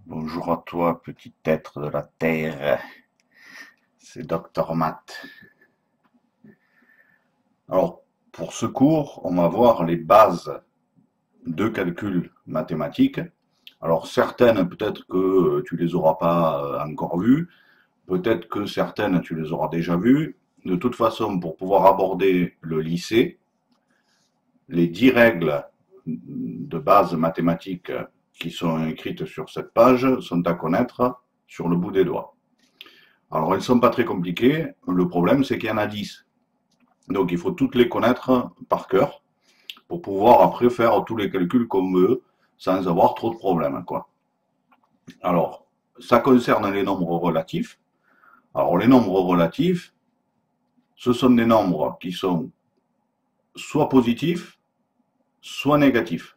Bonjour à toi, petit être de la Terre, c'est Docteur Math. Alors, pour ce cours, on va voir les bases de calcul mathématiques. Alors, certaines, peut-être que tu les auras pas encore vues, peut-être que certaines, tu les auras déjà vues. De toute façon, pour pouvoir aborder le lycée, les 10 règles de base mathématiques qui sont écrites sur cette page sont à connaître sur le bout des doigts. Alors, elles ne sont pas très compliquées. Le problème, c'est qu'il y en a 10. Donc, il faut toutes les connaître par cœur pour pouvoir après faire tous les calculs qu'on veut sans avoir trop de problèmes, quoi. Alors, ça concerne les nombres relatifs. Alors, les nombres relatifs, ce sont des nombres qui sont soit positifs, soit négatifs.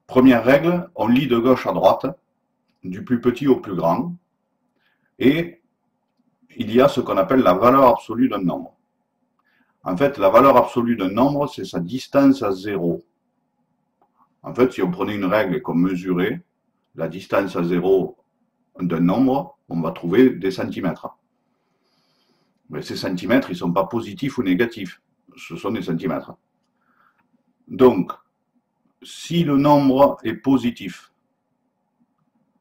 Première règle, on lit de gauche à droite, du plus petit au plus grand, et il y a ce qu'on appelle la valeur absolue d'un nombre. En fait, la valeur absolue d'un nombre, c'est sa distance à zéro. En fait, si on prenait une règle et qu'on mesurait la distance à zéro d'un nombre, on va trouver des centimètres. Mais ces centimètres, ils ne sont pas positifs ou négatifs. Ce sont des centimètres. Donc, si le nombre est positif,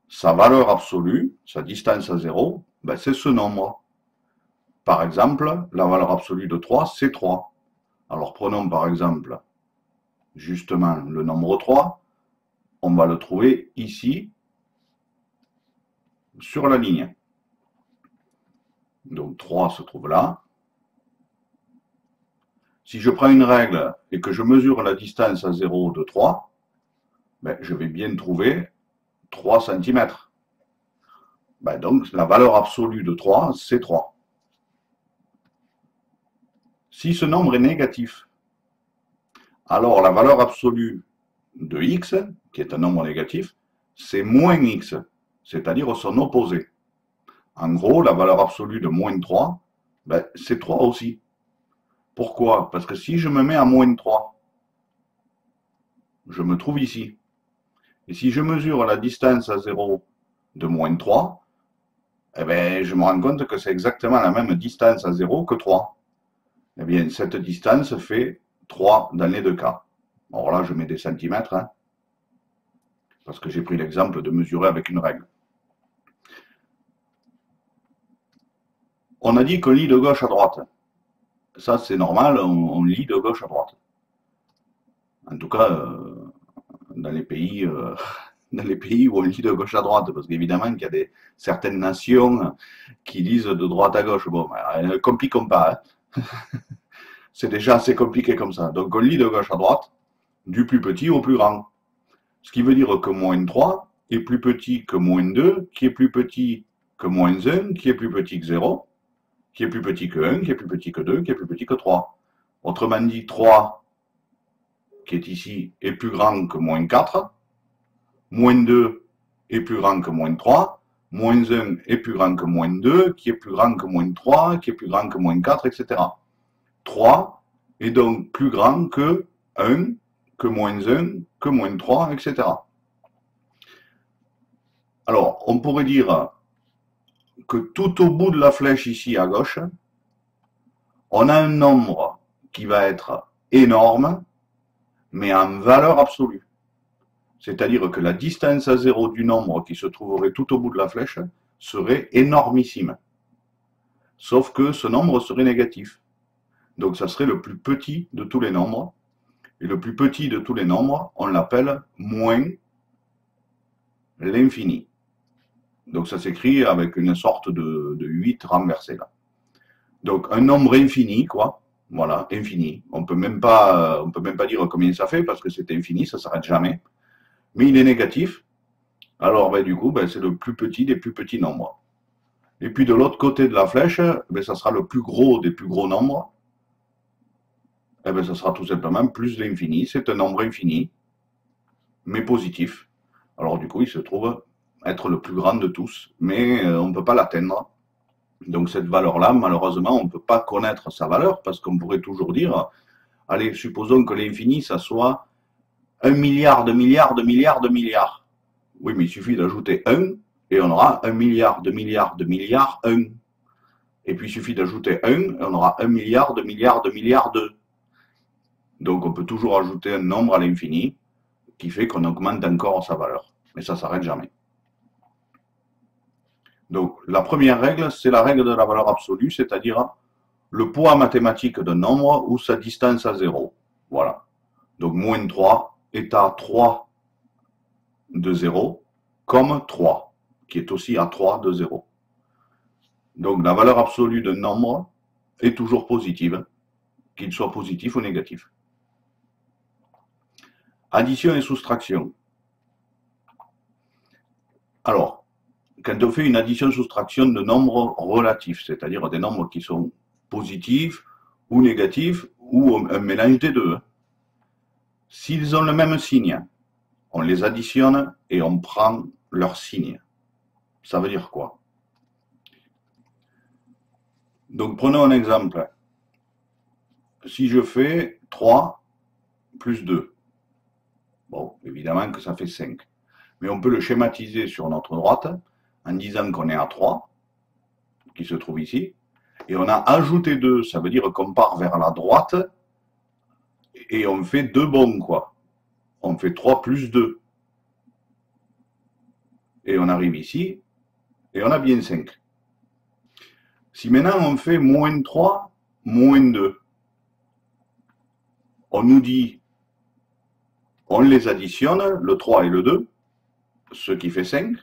sa valeur absolue, sa distance à zéro, ben c'est ce nombre. Par exemple, la valeur absolue de 3, c'est 3. Alors prenons par exemple justement le nombre 3. On va le trouver ici, sur la ligne. Donc 3 se trouve là. Si je prends une règle et que je mesure la distance à 0 de 3, ben, je vais bien trouver 3 cm. Ben, donc la valeur absolue de 3, c'est 3. Si ce nombre est négatif, alors la valeur absolue de x, qui est un nombre négatif, c'est moins x, c'est-à-dire son opposé. En gros, la valeur absolue de moins 3, ben, c'est 3 aussi. Pourquoi? Parce que si je me mets à moins 3, je me trouve ici. Et si je mesure la distance à 0 de moins 3, eh bien, je me rends compte que c'est exactement la même distance à 0 que 3. Eh bien, cette distance fait 3 dans les deux cas. Alors là, je mets des centimètres, hein, parce que j'ai pris l'exemple de mesurer avec une règle. On a dit qu'on lit de gauche à droite. Ça, c'est normal, on lit de gauche à droite. En tout cas, dans les pays où on lit de gauche à droite, parce qu'évidemment qu'il y a certaines nations qui lisent de droite à gauche. Bon, ne compliquons pas, hein. C'est déjà assez compliqué comme ça. Donc on lit de gauche à droite, du plus petit au plus grand. Ce qui veut dire que moins 3 est plus petit que moins 2, qui est plus petit que moins 1, qui est plus petit que 0, qui est plus petit que 1, qui est plus petit que 2, qui est plus petit que 3. Autrement dit, 3, qui est ici, est plus grand que moins 4, moins 2 est plus grand que moins 3, moins 1 est plus grand que moins 2, qui est plus grand que moins 3, qui est plus grand que moins 4, etc. 3 est donc plus grand que 1, que moins 1, que moins 3, etc. Alors, on pourrait dire que tout au bout de la flèche ici à gauche, on a un nombre qui va être énorme, mais en valeur absolue. C'est-à-dire que la distance à 0 du nombre qui se trouverait tout au bout de la flèche serait énormissime. Sauf que ce nombre serait négatif. Donc ça serait le plus petit de tous les nombres. Et le plus petit de tous les nombres, on l'appelle moins l'infini. Donc ça s'écrit avec une sorte de 8 renversé là. Donc un nombre infini, quoi. Voilà, infini. On peut même pas dire combien ça fait parce que c'est infini, ça s'arrête jamais. Mais il est négatif. Alors ben, du coup, ben, c'est le plus petit des plus petits nombres. Et puis de l'autre côté de la flèche, ben, ça sera le plus gros des plus gros nombres. Eh bien, ça sera tout simplement plus l'infini. C'est un nombre infini, mais positif. Alors du coup, il se trouve être le plus grand de tous, mais on ne peut pas l'atteindre. Donc cette valeur-là, malheureusement, on ne peut pas connaître sa valeur, parce qu'on pourrait toujours dire, allez, supposons que l'infini, ça soit 1 milliard de milliards de milliards de milliards. Oui, mais il suffit d'ajouter 1 et on aura 1 milliard de milliards de milliards 1. Et puis il suffit d'ajouter 1 et on aura 1 milliard de milliards de milliards 2. Donc on peut toujours ajouter un nombre à l'infini qui fait qu'on augmente encore sa valeur. Mais ça ne s'arrête jamais. Donc la première règle, c'est la règle de la valeur absolue, c'est-à-dire le poids mathématique d'un nombre ou sa distance à 0. Voilà. Donc moins 3 est à 3 de 0, comme 3, qui est aussi à 3 de 0. Donc la valeur absolue d'un nombre est toujours positive, qu'il soit positif ou négatif. Addition et soustraction. Alors, quand on fait une addition-soustraction de nombres relatifs, c'est-à-dire des nombres qui sont positifs ou négatifs, ou un mélange des deux, s'ils ont le même signe, on les additionne et on prend leur signe. Ça veut dire quoi? Donc prenons un exemple. Si je fais 3 plus 2, bon, évidemment que ça fait 5. Mais on peut le schématiser sur notre droite en disant qu'on est à 3, qui se trouve ici, et on a ajouté 2, ça veut dire qu'on part vers la droite, et on fait 2 bons, quoi. On fait 3 plus 2. Et on arrive ici, et on a bien 5. Si maintenant on fait moins 3, moins 2, on nous dit, on les additionne, le 3 et le 2, ce qui fait 5,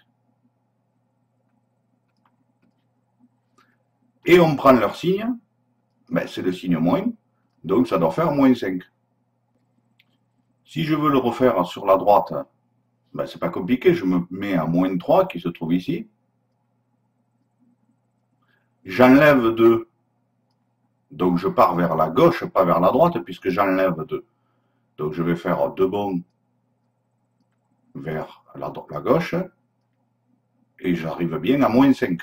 et on prend leur signe, ben c'est le signe moins, donc ça doit faire moins 5. Si je veux le refaire sur la droite, ben c'est pas compliqué, je me mets à moins 3 qui se trouve ici, j'enlève 2, donc je pars vers la gauche, pas vers la droite, puisque j'enlève 2. Donc je vais faire 2 bons vers la gauche, et j'arrive bien à moins 5.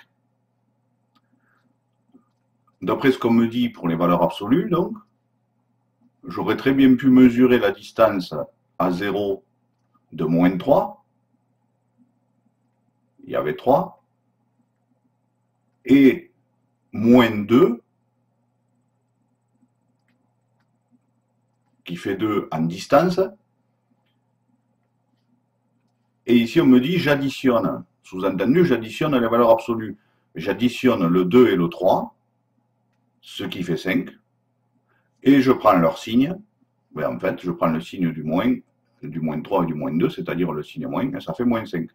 D'après ce qu'on me dit pour les valeurs absolues, donc, j'aurais très bien pu mesurer la distance à 0 de moins 3. Il y avait 3. Et moins 2, qui fait 2 en distance. Et ici, on me dit, j'additionne. Sous-entendu, j'additionne les valeurs absolues. J'additionne le 2 et le 3, ce qui fait 5. Et je prends leur signe. Ben, en fait, je prends le signe du moins 3 et du moins 2, c'est-à-dire le signe moins, et ça fait moins 5.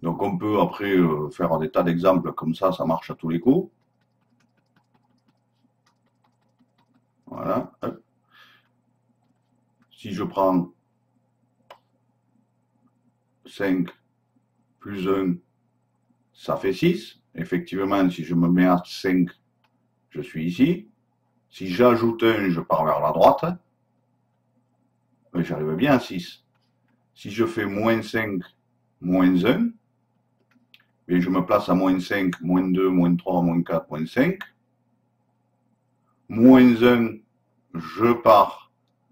Donc on peut après faire des tas d'exemples comme ça marche à tous les coups. Voilà. Si je prends 5 plus 1, ça fait 6. Effectivement, si je me mets à 5, je suis ici. Si j'ajoute 1, je pars vers la droite. Mais j'arrive bien à 6. Si je fais moins 5, moins 1, et je me place à moins 5, moins 2, moins 3, moins 4, moins 5. Moins 1, je pars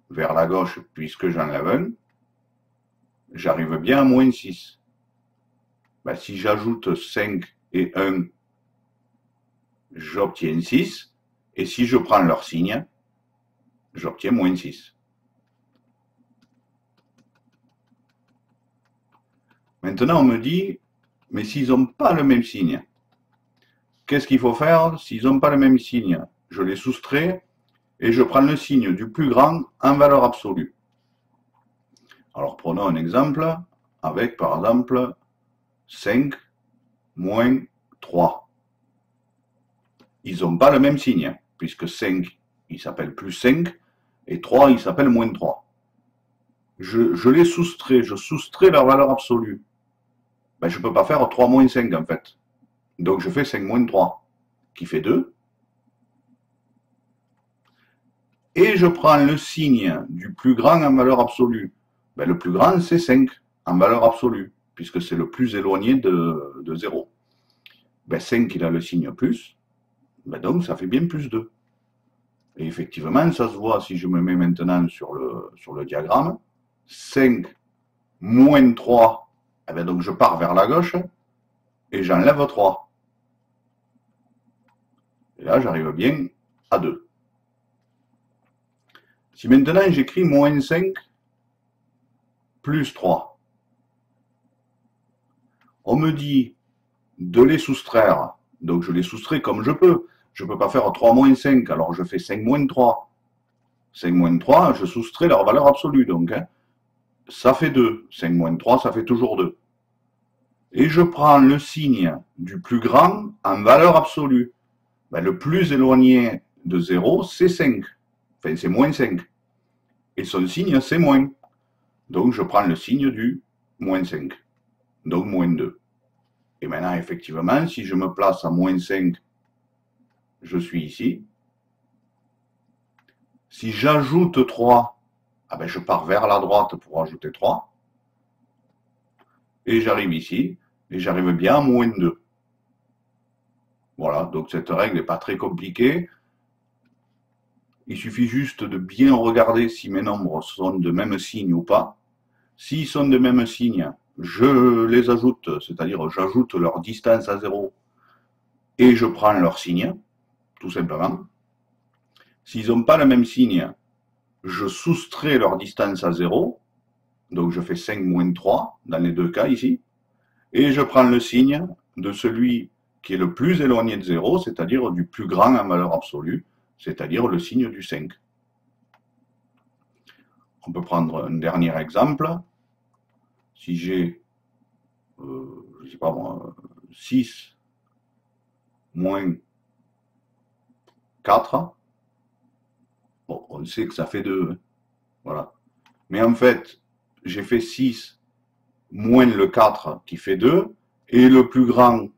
vers la gauche puisque j'enlève 1. J'arrive bien à moins 6. Ben, si j'ajoute 5 et 1, j'obtiens 6. Et si je prends leur signe, j'obtiens moins 6. Maintenant, on me dit, mais s'ils n'ont pas le même signe, qu'est-ce qu'il faut faire? S'ils n'ont pas le même signe, je les soustrais et je prends le signe du plus grand en valeur absolue. Alors prenons un exemple avec par exemple 5 moins 3. Ils n'ont pas le même signe, puisque 5, il s'appelle plus 5, et 3, il s'appelle moins 3. Je les soustrais, je soustrais leur valeur absolue. Ben, je ne peux pas faire 3 moins 5 en fait. Donc je fais 5 moins 3, qui fait 2. Et je prends le signe du plus grand en valeur absolue. Ben, le plus grand, c'est 5 en valeur absolue, puisque c'est le plus éloigné de 0. Ben, 5, il a le signe plus, ben, donc ça fait bien plus 2. Et effectivement, ça se voit si je me mets maintenant sur le diagramme. 5 moins 3, eh bien donc je pars vers la gauche et j'enlève 3. Et là, j'arrive bien à 2. Si maintenant j'écris moins 5 plus 3, on me dit de les soustraire. Donc je les soustrais comme je peux. Je ne peux pas faire 3 moins 5, alors je fais 5 moins 3. 5 moins 3, je soustrais leur valeur absolue. Donc, hein, ça fait 2. 5 moins 3, ça fait toujours 2. Et je prends le signe du plus grand en valeur absolue. Ben, le plus éloigné de 0, c'est 5. Enfin, c'est moins 5. Et son signe, c'est moins. Donc, je prends le signe du moins 5. Donc, moins 2. Et maintenant, effectivement, si je me place à moins 5, je suis ici. Si j'ajoute 3, ah ben, je pars vers la droite pour ajouter 3. Et j'arrive ici. Et j'arrive bien à moins 2. Voilà, donc cette règle n'est pas très compliquée. Il suffit juste de bien regarder si mes nombres sont de même signe ou pas. S'ils sont de même signe, je les ajoute, c'est-à-dire j'ajoute leur distance à 0 et je prends leur signe, tout simplement. S'ils n'ont pas le même signe, je soustrais leur distance à 0, donc je fais 5 moins 3 dans les deux cas ici, et je prends le signe de celui qui est le plus éloigné de 0, c'est-à-dire du plus grand en valeur absolue, c'est-à-dire le signe du 5. On peut prendre un dernier exemple. Si j'ai, je sais pas moi, 6 moins 4, bon, on sait que ça fait 2, voilà. Mais en fait, j'ai fait 6 moins le 4 qui fait 2, et le plus grand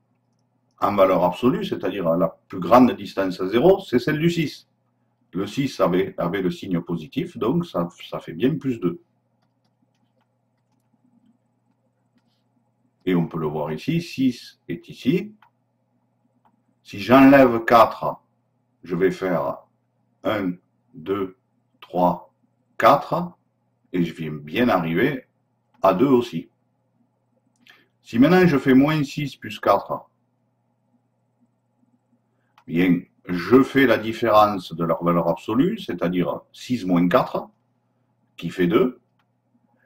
en valeur absolue, c'est-à-dire la plus grande distance à 0, c'est celle du 6. Le 6 avait le signe positif, donc ça fait bien plus 2. Et on peut le voir ici, 6 est ici. Si j'enlève 4, je vais faire 1, 2, 3, 4, et je viens bien arriver à 2 aussi. Si maintenant je fais moins 6 plus 4, bien, je fais la différence de leur valeur absolue, c'est-à-dire 6 moins 4, qui fait 2,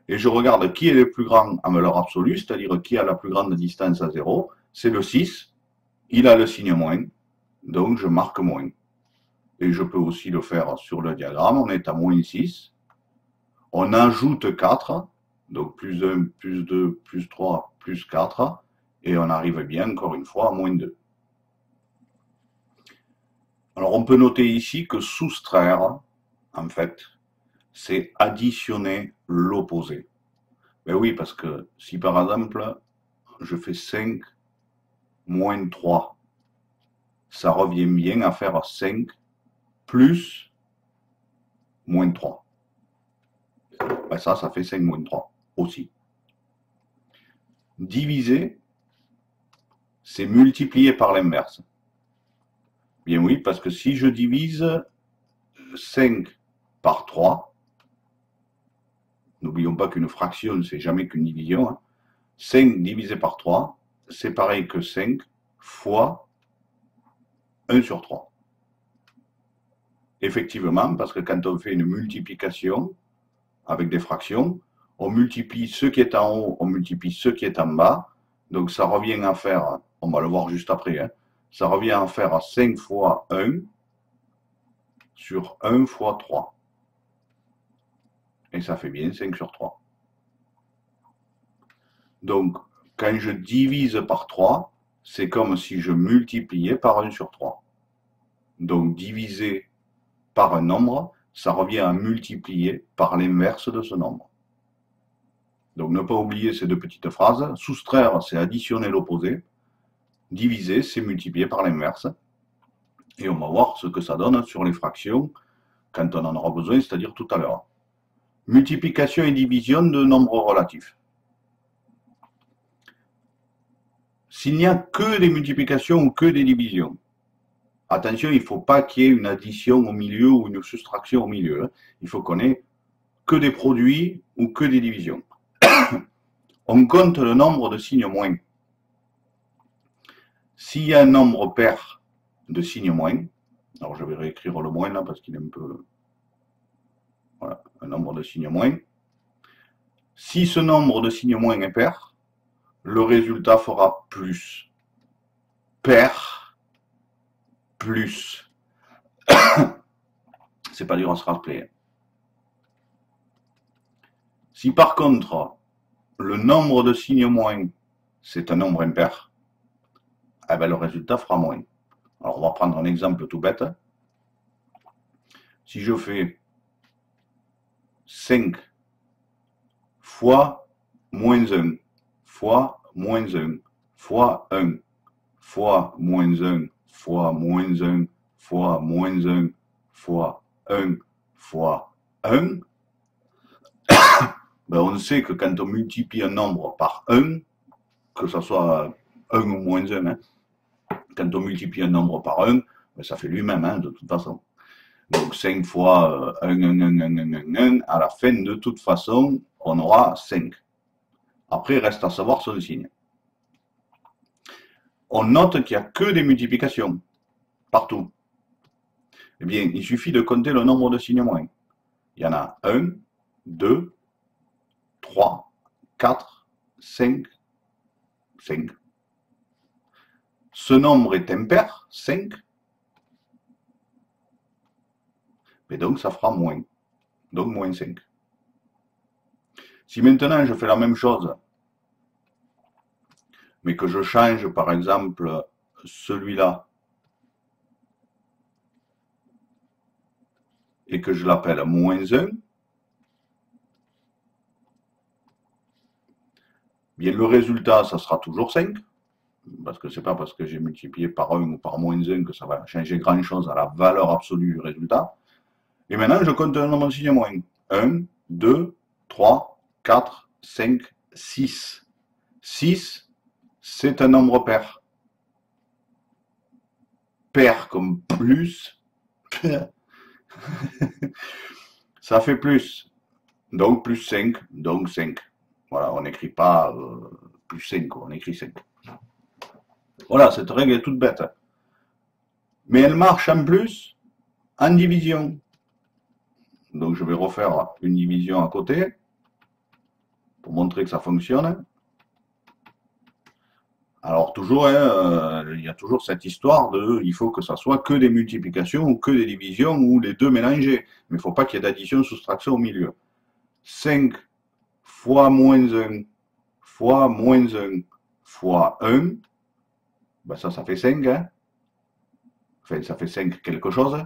et je regarde qui est le plus grand en valeur absolue, c'est-à-dire qui a la plus grande distance à 0, c'est le 6, il a le signe moins, donc je marque moins. Et je peux aussi le faire sur le diagramme, on est à moins 6, on ajoute 4, donc plus 1, plus 2, plus 3, plus 4, et on arrive bien encore une fois à moins 2. Alors on peut noter ici que soustraire, en fait, c'est additionner l'opposé. Ben oui, parce que si par exemple, je fais 5 moins 3, ça revient bien à faire 5 plus moins 3. Ben ça fait 5 moins 3 aussi. Diviser, c'est multiplier par l'inverse. Bien oui, parce que si je divise 5 par 3, n'oublions pas qu'une fraction, c'est jamais qu'une division, hein. 5 divisé par 3, c'est pareil que 5 fois 1 sur 3. Effectivement, parce que quand on fait une multiplication avec des fractions, on multiplie ce qui est en haut, on multiplie ce qui est en bas, donc ça revient à faire, on va le voir juste après, hein, ça revient à faire 5 fois 1 sur 1 fois 3. Et ça fait bien 5 sur 3. Donc, quand je divise par 3, c'est comme si je multipliais par 1 sur 3. Donc, diviser par un nombre, ça revient à multiplier par l'inverse de ce nombre. Donc, ne pas oublier ces deux petites phrases. Soustraire, c'est additionner l'opposé. Diviser, c'est multiplier par l'inverse. Et on va voir ce que ça donne sur les fractions quand on en aura besoin, c'est-à-dire tout à l'heure. Multiplication et division de nombres relatifs. S'il n'y a que des multiplications ou que des divisions, attention, il ne faut pas qu'il y ait une addition au milieu ou une soustraction au milieu. Il faut qu'on ait que des produits ou que des divisions. On compte le nombre de signes moins. S'il y a un nombre pair de signes moins, alors je vais réécrire le moins là parce qu'il est un peu... Voilà, un nombre de signes moins. Si ce nombre de signes moins est pair, le résultat fera plus. Pair plus. C'est pas dur à se rappeler. Si par contre, le nombre de signes moins, c'est un nombre impair, eh ben, le résultat fera moins. Alors, on va prendre un exemple tout bête. Si je fais 5 fois moins 1, fois moins 1, fois 1, fois moins 1, fois moins 1, fois moins 1, fois 1, fois 1, ben on sait que quand on multiplie un nombre par 1, que ce soit 1 ou moins 1, hein, quand on multiplie un nombre par 1, ben ça fait lui-même, hein, de toute façon. Donc 5 fois 1, 1, 1, 1, 1, 1, 1, à la fin, de toute façon, on aura 5. Après, il reste à savoir son signe. On note qu'il n'y a que des multiplications, partout. Eh bien, il suffit de compter le nombre de signes moins. Il y en a 1, 2, 3, 4, 5, 5. Ce nombre est impair, 5. Et donc, ça fera moins. Donc, moins 5. Si maintenant, je fais la même chose, mais que je change, par exemple, celui-là, et que je l'appelle moins 1, bien, le résultat, ça sera toujours 5. Parce que c'est pas parce que j'ai multiplié par 1 ou par moins 1 que ça va changer grand-chose à la valeur absolue du résultat. Et maintenant, je compte un nombre de signes moins. 1, 2, 3, 4, 5, 6. 6, c'est un nombre pair. Pair comme plus. Ça fait plus. Donc plus 5, donc 5. Voilà, on n'écrit pas plus 5, on écrit 5. Voilà, cette règle est toute bête. Mais elle marche en plus en division. Donc je vais refaire une division à côté pour montrer que ça fonctionne. Alors toujours, hein, il y a toujours cette histoire de il faut que ça soit que des multiplications ou que des divisions ou les deux mélangés. Mais il ne faut pas qu'il y ait d'addition, soustraction au milieu. 5 fois moins 1 fois moins 1 fois 1, ben ça fait 5, hein. Enfin, ça fait 5 quelque chose,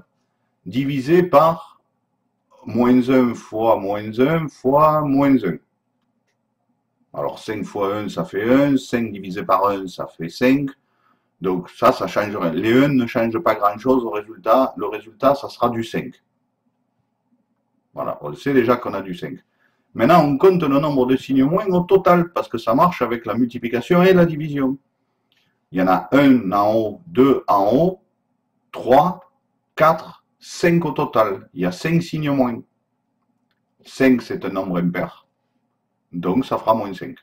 divisé par moins 1 fois moins 1 fois moins 1. Alors 5 fois 1, ça fait 1, 5 divisé par 1, ça fait 5. Donc ça change rien. Les 1 ne changent pas grand-chose au résultat. Le résultat, ça sera du 5. Voilà, on sait déjà qu'on a du 5. Maintenant, on compte le nombre de signes moins au total, parce que ça marche avec la multiplication et la division. Il y en a 1 en haut, 2 en haut, 3, 4, 5 au total. Il y a 5 signes moins. 5, c'est un nombre impair. Donc, ça fera moins 5.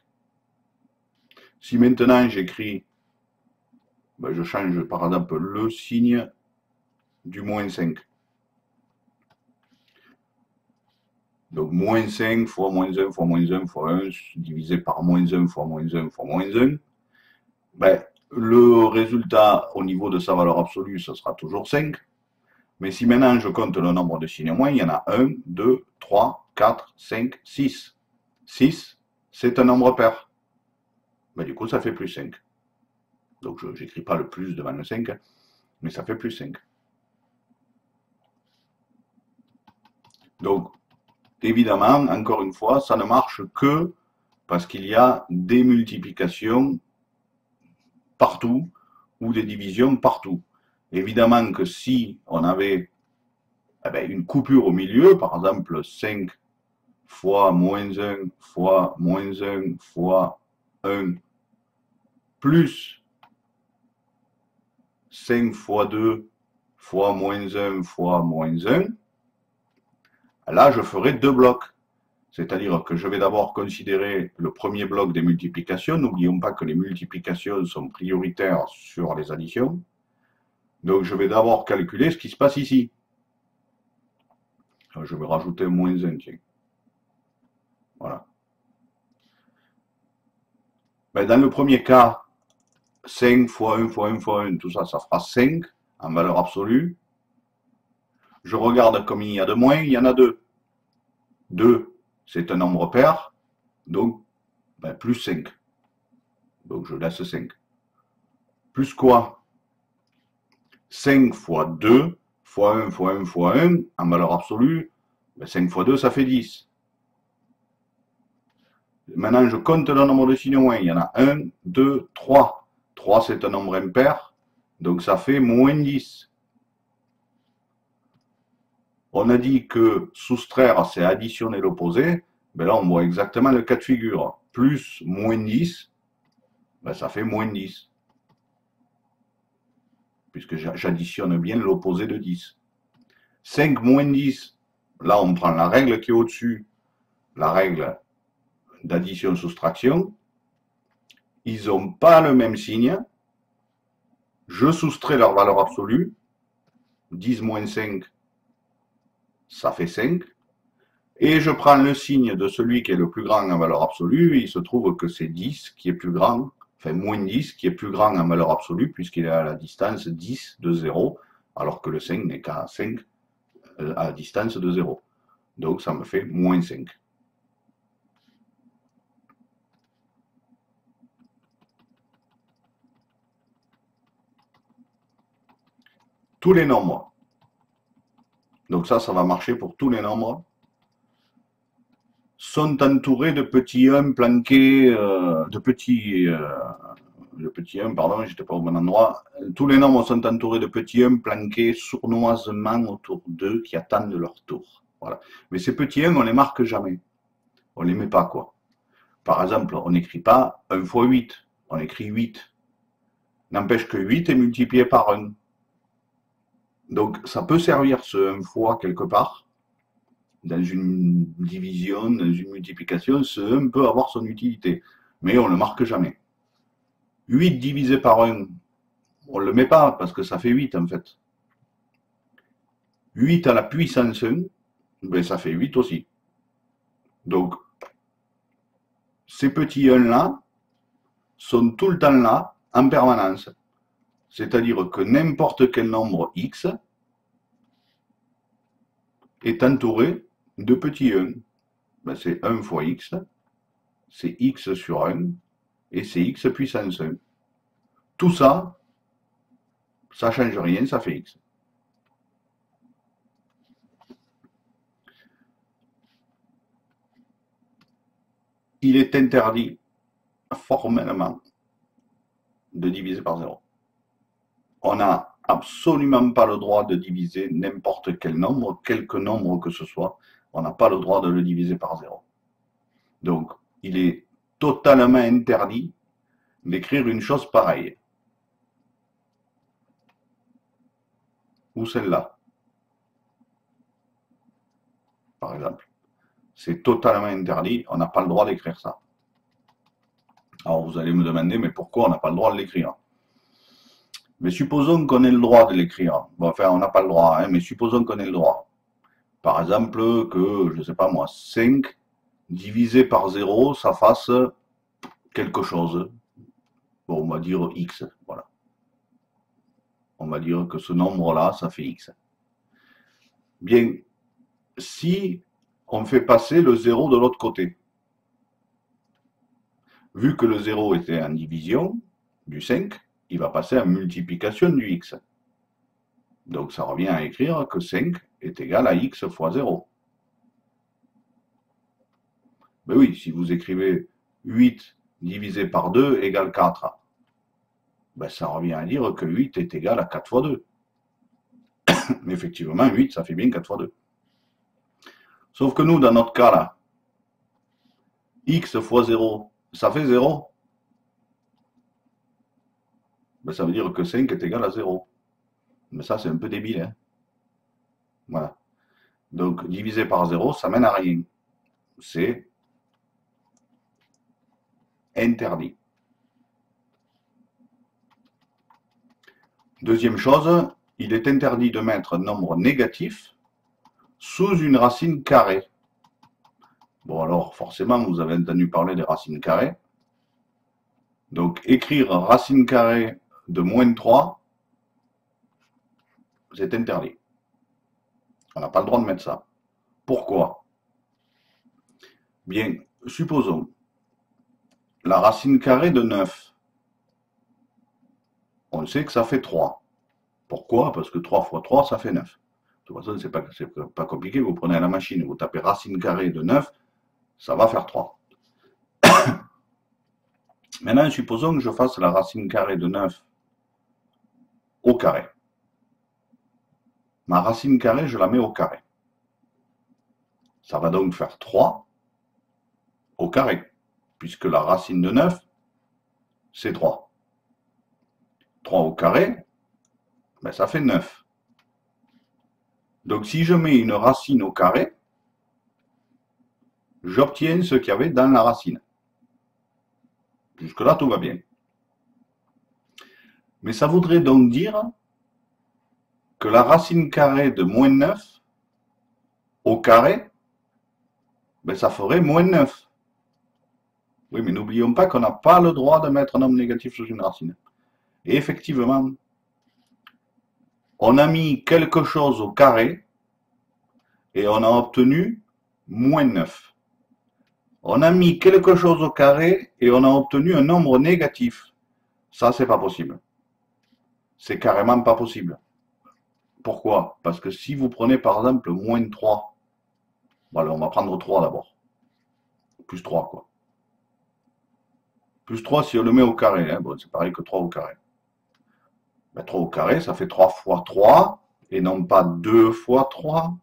Si maintenant j'écris, ben je change par exemple le signe du moins 5. Donc, moins 5 fois moins 1 fois moins 1 fois 1 divisé par moins 1 fois moins 1 fois moins 1. Ben, le résultat au niveau de sa valeur absolue, ce sera toujours 5. Mais si maintenant je compte le nombre de signes moins, il y en a 1, 2, 3, 4, 5, 6. 6, c'est un nombre pair. Ben, du coup, ça fait plus 5. Donc, je n'écris pas le plus devant le 5, mais ça fait plus 5. Donc, évidemment, encore une fois, ça ne marche que parce qu'il y a des multiplications partout ou des divisions partout. Évidemment que si on avait une coupure au milieu, par exemple 5 fois moins 1 fois moins 1 fois 1 plus 5 fois 2 fois moins 1 fois moins 1, là je ferai deux blocs. C'est-à-dire que je vais d'abord considérer le premier bloc des multiplications. N'oublions pas que les multiplications sont prioritaires sur les additions. Donc je vais d'abord calculer ce qui se passe ici. Je vais rajouter moins 1, tiens. Voilà. Ben, dans le premier cas, 5 fois 1 fois 1 fois 1, tout ça, ça fera 5 en valeur absolue. Je regarde comme il y a de moins, il y en a 2. 2, c'est un nombre pair, donc ben, plus 5. Donc je laisse 5. Plus quoi? 5 fois 2 fois 1 fois 1 fois 1, en valeur absolue, ben 5 fois 2, ça fait 10. Maintenant, je compte le nombre de signes moins. Il y en a 1, 2, 3. 3, c'est un nombre impair, donc ça fait moins 10. On a dit que soustraire, c'est additionner l'opposé. Ben là, on voit exactement le cas de figure. Plus moins 10, ben ça fait moins 10. Puisque j'additionne bien l'opposé de 10. 5 moins 10, là on prend la règle qui est au-dessus, la règle d'addition-soustraction. Ils n'ont pas le même signe. Je soustrais leur valeur absolue. 10 moins 5, ça fait 5. Et je prends le signe de celui qui est le plus grand en valeur absolue. Il se trouve que c'est 10 qui est plus grand, enfin moins 10 qui est plus grand en valeur absolue, puisqu'il est à la distance 10 de 0, alors que le 5 n'est qu'à 5 à la distance de 0. Donc ça me fait moins 5. Tous les nombres. Donc ça va marcher pour tous les nombres. Sont entourés de petits 1 planqués, de petits 1, pardon, j'étais pas au bon endroit. Tous les nombres sont entourés de petits 1 planqués sournoisement autour d'eux qui attendent leur tour. Voilà. Mais ces petits 1, on les marque jamais. On les met pas, quoi. Par exemple, on n'écrit pas 1 fois 8, on écrit 8. N'empêche que 8 est multiplié par 1. Donc, ça peut servir ce 1 fois quelque part. Dans une division, dans une multiplication, ce 1 peut avoir son utilité. Mais on ne le marque jamais. 8 divisé par 1, on ne le met pas parce que ça fait 8 en fait. 8 à la puissance 1, ben ça fait 8 aussi. Donc, ces petits 1 là sont tout le temps là, en permanence. C'est-à-dire que n'importe quel nombre x est entouré de petits 1. Ben, c'est 1 fois x, c'est x sur 1, et c'est x puissance 1. Tout ça, ça ne change rien, ça fait x. Il est interdit formellement de diviser par 0. On n'a absolument pas le droit de diviser n'importe quel nombre, quelque nombre que ce soit. On n'a pas le droit de le diviser par 0. Donc, il est totalement interdit d'écrire une chose pareille. Ou celle-là, par exemple. C'est totalement interdit, on n'a pas le droit d'écrire ça. Alors vous allez me demander, mais pourquoi on n'a pas le droit de l'écrire? Mais supposons qu'on ait le droit de l'écrire. Bon, enfin, on n'a pas le droit, hein, mais supposons qu'on ait le droit. Par exemple, que, je ne sais pas moi, 5 divisé par 0, ça fasse quelque chose. Bon, on va dire x, voilà. On va dire que ce nombre-là, ça fait x. Bien, si on fait passer le 0 de l'autre côté, vu que le 0 était en division du 5, il va passer en multiplication du x. Donc ça revient à écrire que 5 est égal à x fois 0. Ben oui, si vous écrivez 8 divisé par 2 égale 4, ben ça revient à dire que 8 est égal à 4 fois 2. Mais effectivement, 8, ça fait bien 4 fois 2. Sauf que nous, dans notre cas là, x fois 0, ça fait 0. Ben, ça veut dire que 5 est égal à 0. Mais ça, c'est un peu débile. Hein. Voilà. Donc, diviser par 0, ça mène à rien. c'est interdit. Deuxième chose, il est interdit de mettre un nombre négatif sous une racine carrée. Bon alors, forcément, vous avez entendu parler des racines carrées. Donc, écrire racine carrée de moins 3, c'est interdit. On n'a pas le droit de mettre ça. Pourquoi? Bien, supposons, la racine carrée de 9, on sait que ça fait 3. Pourquoi? Parce que 3 fois 3, ça fait 9. De toute façon, c'est pas compliqué, vous prenez la machine, vous tapez racine carrée de 9, ça va faire 3. Maintenant, supposons que je fasse la racine carrée de 9 au carré. Ma racine carrée, je la mets au carré. Ça va donc faire 3 au carré, puisque la racine de 9, c'est 3. 3 au carré, ben ça fait 9. Donc si je mets une racine au carré, j'obtiens ce qu'il y avait dans la racine. Jusque-là, tout va bien. Mais ça voudrait donc dire que la racine carrée de moins 9 au carré, ben ça ferait moins 9. Oui, mais n'oublions pas qu'on n'a pas le droit de mettre un nombre négatif sous une racine. Et effectivement, on a mis quelque chose au carré et on a obtenu moins 9. On a mis quelque chose au carré et on a obtenu un nombre négatif. Ça, c'est pas possible. C'est carrément pas possible. Pourquoi? Parce que si vous prenez par exemple moins 3, bon, on va prendre 3 d'abord. Plus 3, quoi. Plus 3, si on le met au carré, hein, bon, c'est pareil que 3 au carré. Ben, 3 au carré, ça fait 3 fois 3, et non pas 2 fois 3.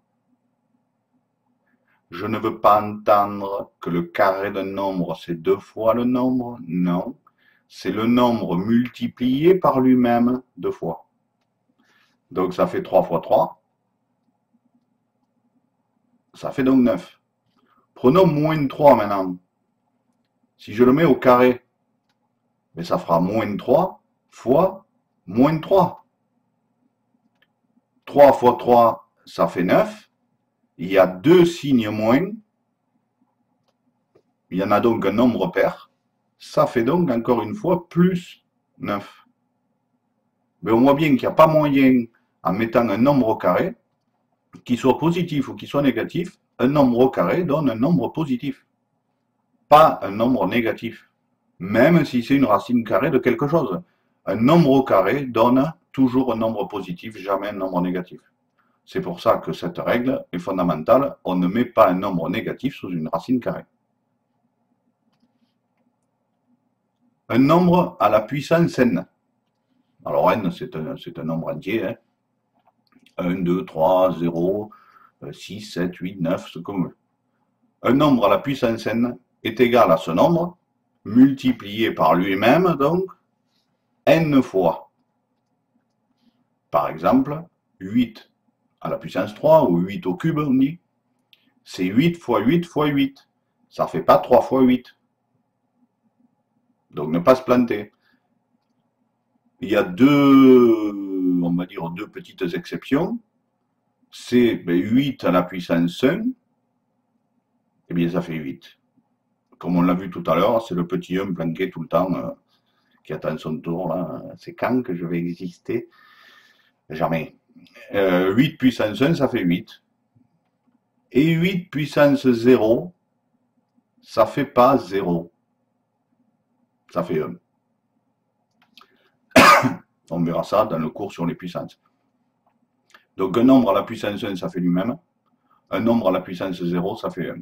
Je ne veux pas entendre que le carré d'un nombre, c'est 2 fois le nombre. Non, c'est le nombre multiplié par lui-même 2 fois. Donc ça fait 3 fois 3. Ça fait donc 9. Prenons moins 3 maintenant. Si je le mets au carré, mais ça fera moins 3 fois moins 3. 3 fois 3, ça fait 9. Il y a 2 signes moins. Il y en a donc un nombre pair. Ça fait donc encore une fois plus 9. Mais on voit bien qu'il n'y a pas moyen, en mettant un nombre au carré, qu'il soit positif ou qu'il soit négatif, un nombre au carré donne un nombre positif. Pas un nombre négatif. Même si c'est une racine carrée de quelque chose. Un nombre au carré donne toujours un nombre positif, jamais un nombre négatif. C'est pour ça que cette règle est fondamentale. On ne met pas un nombre négatif sous une racine carrée. Un nombre à la puissance n. Alors n, c'est un nombre entier. Hein. 1, 2, 3, 0, 6, 7, 8, 9, ce qu'on veut. Un nombre à la puissance n est égal à ce nombre, multiplié par lui-même, donc, n fois. Par exemple, 8 à la puissance 3, ou 8 au cube, on dit, c'est 8 fois 8 fois 8. Ça ne fait pas 3 fois 8. Donc ne pas se planter. Il y a on va dire deux petites exceptions. C'est 8 à la puissance 1, eh bien ça fait 8. Comme on l'a vu tout à l'heure, c'est le petit 1 planqué tout le temps, qui attend son tour. Là. C'est quand que je vais exister? Jamais. 8 puissance 1, ça fait 8. Et 8 puissance 0, ça fait pas 0. Ça fait 1. On verra ça dans le cours sur les puissances. Donc un nombre à la puissance 1, ça fait lui-même. Un nombre à la puissance 0, ça fait 1.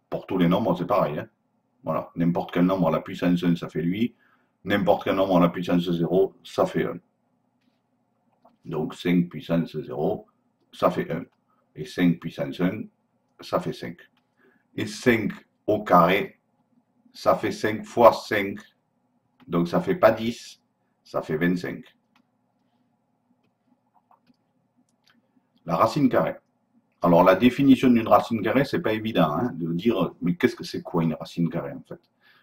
Pour tous les nombres, c'est pareil. Hein. Voilà. N'importe quel nombre à la puissance 1, ça fait lui. N'importe quel nombre à la puissance 0, ça fait 1. Donc 5 puissance 0, ça fait 1. Et 5 puissance 1, ça fait 5. Et 5 au carré, ça fait 5 fois 5. Donc ça fait pas 10, ça fait 25. La racine carrée. Alors, la définition d'une racine carrée, c'est pas évident, hein, de dire, mais qu'est-ce que c'est quoi une racine carrée, en fait?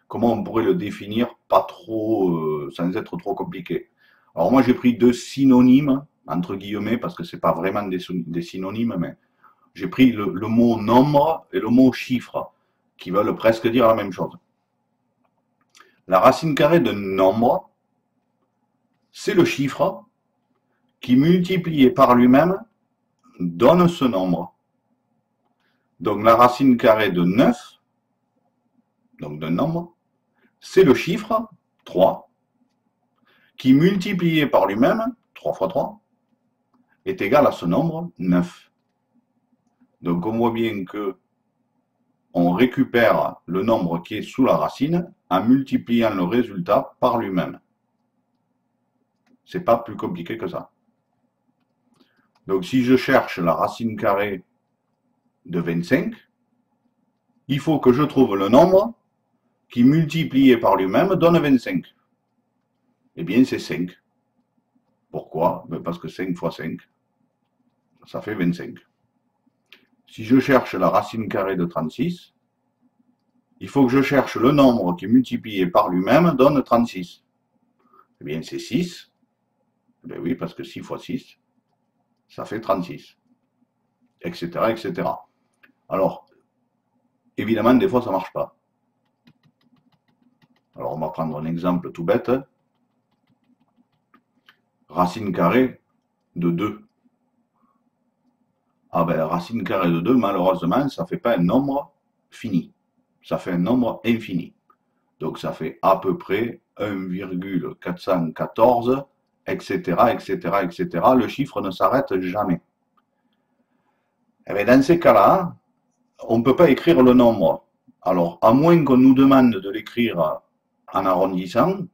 Comment on pourrait le définir, pas trop, sans être trop compliqué? Alors, moi, j'ai pris deux synonymes, entre guillemets, parce que c'est pas vraiment des synonymes, mais j'ai pris le mot nombre et le mot chiffre, qui veulent presque dire la même chose. La racine carrée d'un nombre, c'est le chiffre qui, multiplié par lui-même, donne ce nombre. Donc la racine carrée de 9, donc d'un nombre, c'est le chiffre 3, qui multiplié par lui-même, 3 fois 3, est égal à ce nombre 9. Donc on voit bien que on récupère le nombre qui est sous la racine en multipliant le résultat par lui-même. C'est pas plus compliqué que ça. Donc si je cherche la racine carrée de 25, il faut que je trouve le nombre qui multiplié par lui-même donne 25. Eh bien c'est 5. Pourquoi? Parce que 5 fois 5, ça fait 25. Si je cherche la racine carrée de 36, il faut que je cherche le nombre qui multiplié par lui-même donne 36. Eh bien c'est 6. Ben oui, parce que 6 fois 6, ça fait 36. Etc. etc. Alors, évidemment, des fois, ça ne marche pas. Alors, on va prendre un exemple tout bête. Racine carrée de 2. Ah ben, racine carrée de 2, malheureusement, ça ne fait pas un nombre fini. Ça fait un nombre infini. Donc, ça fait à peu près 1,414, etc., etc., etc. Le chiffre ne s'arrête jamais. Eh bien, dans ces cas-là, on ne peut pas écrire le nombre. Alors, à moins qu'on nous demande de l'écrire en arrondissant,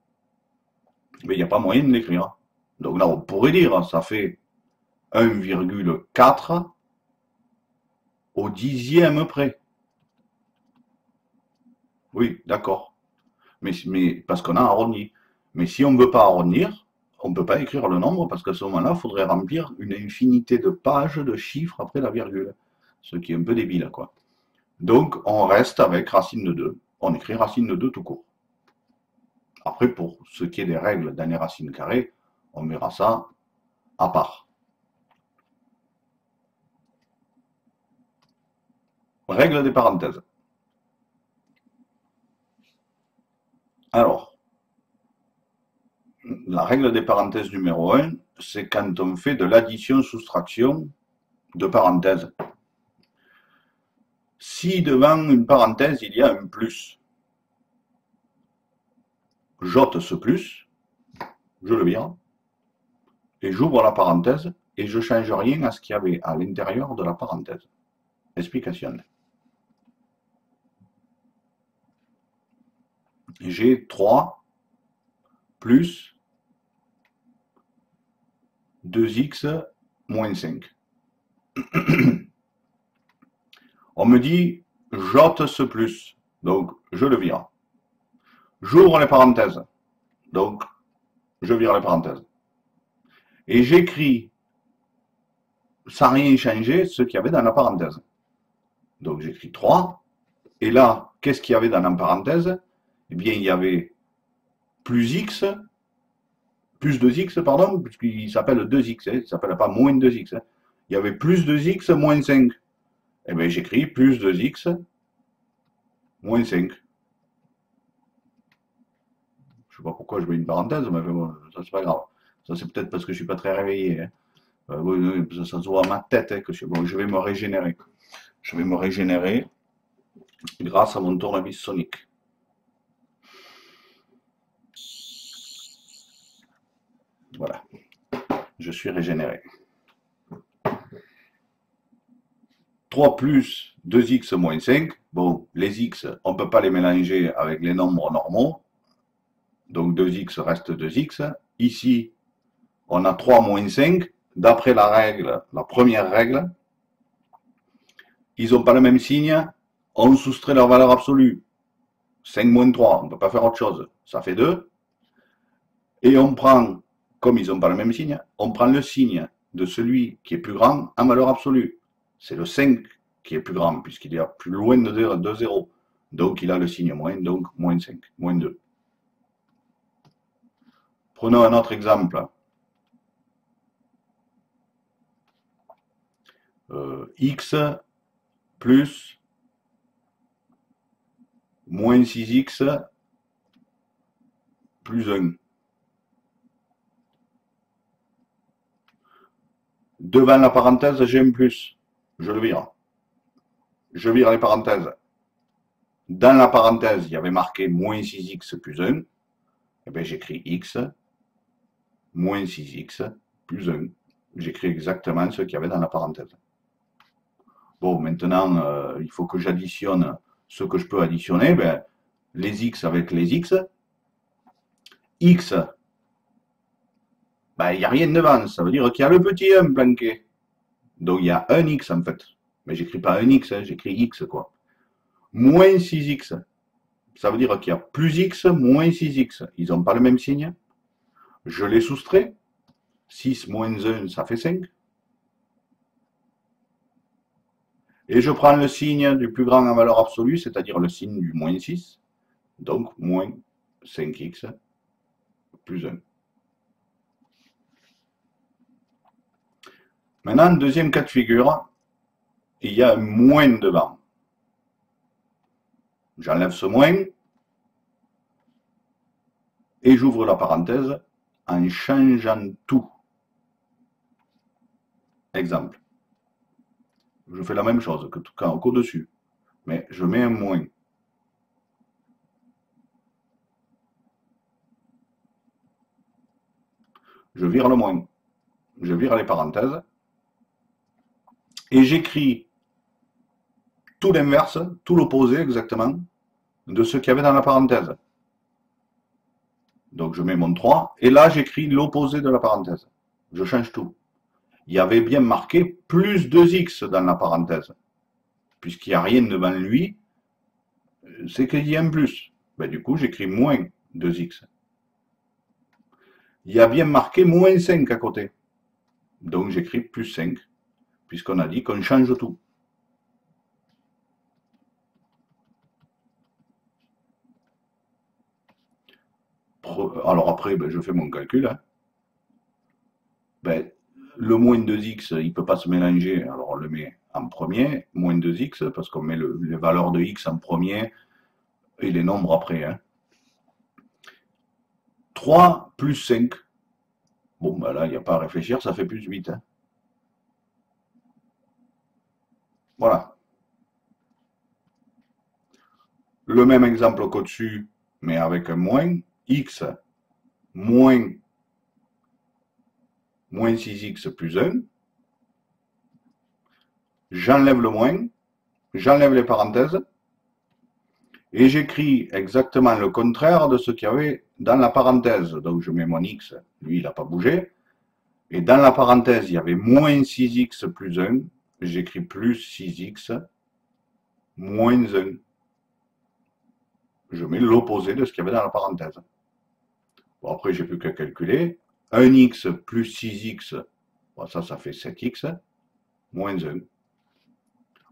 mais il n'y a pas moyen de l'écrire. Donc là, on pourrait dire, ça fait 1,4 au dixième près. Oui, d'accord. Mais parce qu'on a arrondi. Mais si on ne veut pas arrondir, on ne peut pas écrire le nombre parce qu'à ce moment-là, il faudrait remplir une infinité de pages de chiffres après la virgule. Ce qui est un peu débile, quoi. Donc, on reste avec racine de 2. On écrit racine de 2 tout court. Après, pour ce qui est des règles dans les racines carrées, on verra ça à part. Règle des parenthèses. Alors, la règle des parenthèses numéro 1, c'est quand on fait de l'addition-soustraction de parenthèses. Si devant une parenthèse, il y a un plus, j'ôte ce plus, je le vire, et j'ouvre la parenthèse, et je ne change rien à ce qu'il y avait à l'intérieur de la parenthèse. Explication. J'ai 3 plus 2x moins 5. On me dit, j'ôte ce plus, donc je le vire. J'ouvre les parenthèses, donc je vire les parenthèses. Et j'écris, sans rien changer, ce qu'il y avait dans la parenthèse. Donc j'écris 3, et là, qu'est-ce qu'il y avait dans la parenthèse? Eh bien, il y avait plus x, plus 2x, pardon, puisqu'il s'appelle 2x, il ne s'appelle pas moins 2x. Il y avait plus 2x moins 5. Eh bien, j'écris plus 2x moins 5. Je ne sais pas pourquoi je mets une parenthèse, mais bon, ça c'est pas grave. Ça c'est peut-être parce que je suis pas très réveillé. Hein. Ça se voit à ma tête hein, que bon, je vais me régénérer. Je vais me régénérer grâce à mon tournevis sonique. Voilà. Je suis régénéré. 3 plus 2x moins 5. Bon, les x, on ne peut pas les mélanger avec les nombres normaux. Donc 2x reste 2x. Ici, on a 3 moins 5. D'après la règle, la première règle, ils n'ont pas le même signe. On soustrait leur valeur absolue. 5 moins 3, on ne peut pas faire autre chose. Ça fait 2. Et on prend, comme ils n'ont pas le même signe, on prend le signe de celui qui est plus grand en valeur absolue. C'est le 5 qui est plus grand, puisqu'il est plus loin de 0. Donc il a le signe moins, donc moins 5, moins 2. Prenons un autre exemple. X plus moins 6x plus 1. Devant la parenthèse, j'ai un plus. Je le vire. Je vire les parenthèses. Dans la parenthèse, il y avait marqué moins 6x plus 1. Eh bien, j'écris x moins 6x plus 1. J'écris exactement ce qu'il y avait dans la parenthèse. Bon, maintenant, il faut que j'additionne ce que je peux additionner. Ben, les x avec les x. X, ben, il n'y a rien devant. Ça veut dire qu'il y a le petit 1 planqué. Donc, il y a un x en fait. Mais j'écris pas un x, hein, j'écris x quoi. Moins 6x. Ça veut dire qu'il y a plus x moins 6x. Ils n'ont pas le même signe. Je les soustrais. 6 moins 1, ça fait 5. Et je prends le signe du plus grand en valeur absolue, c'est-à-dire le signe du moins 6. Donc, moins 5x plus 1. Maintenant, deuxième cas de figure, il y a un moins devant. J'enlève ce moins et j'ouvre la parenthèse en changeant tout. Exemple. Je fais la même chose que qu'au-dessus, mais je mets un moins. Je vire le moins. Je vire les parenthèses. Et j'écris tout l'inverse, tout l'opposé exactement, de ce qu'il y avait dans la parenthèse. Donc je mets mon 3, et là j'écris l'opposé de la parenthèse. Je change tout. Il y avait bien marqué plus 2x dans la parenthèse. Puisqu'il n'y a rien devant lui, c'est qu'il y a un plus. Ben, du coup, j'écris moins 2x. Il y a bien marqué moins 5 à côté. Donc j'écris plus 5, puisqu'on a dit qu'on change tout. Alors après, ben, je fais mon calcul. Hein. Ben, le moins 2x, il ne peut pas se mélanger, alors on le met en premier, moins 2x, parce qu'on met les valeurs de x en premier et les nombres après. Hein. 3 plus 5. Bon, ben là, il n'y a pas à réfléchir, ça fait plus 8. Hein. Voilà. Le même exemple qu'au-dessus, mais avec un moins. X moins 6x plus 1. J'enlève le moins, j'enlève les parenthèses, et j'écris exactement le contraire de ce qu'il y avait dans la parenthèse. Donc je mets mon x, lui il n'a pas bougé. Et dans la parenthèse, il y avait moins 6x plus 1. J'écris plus 6x moins 1. Je mets l'opposé de ce qu'il y avait dans la parenthèse. Bon, après, j'ai plus qu'à calculer. 1x plus 6x, bon, ça fait 7x moins 1.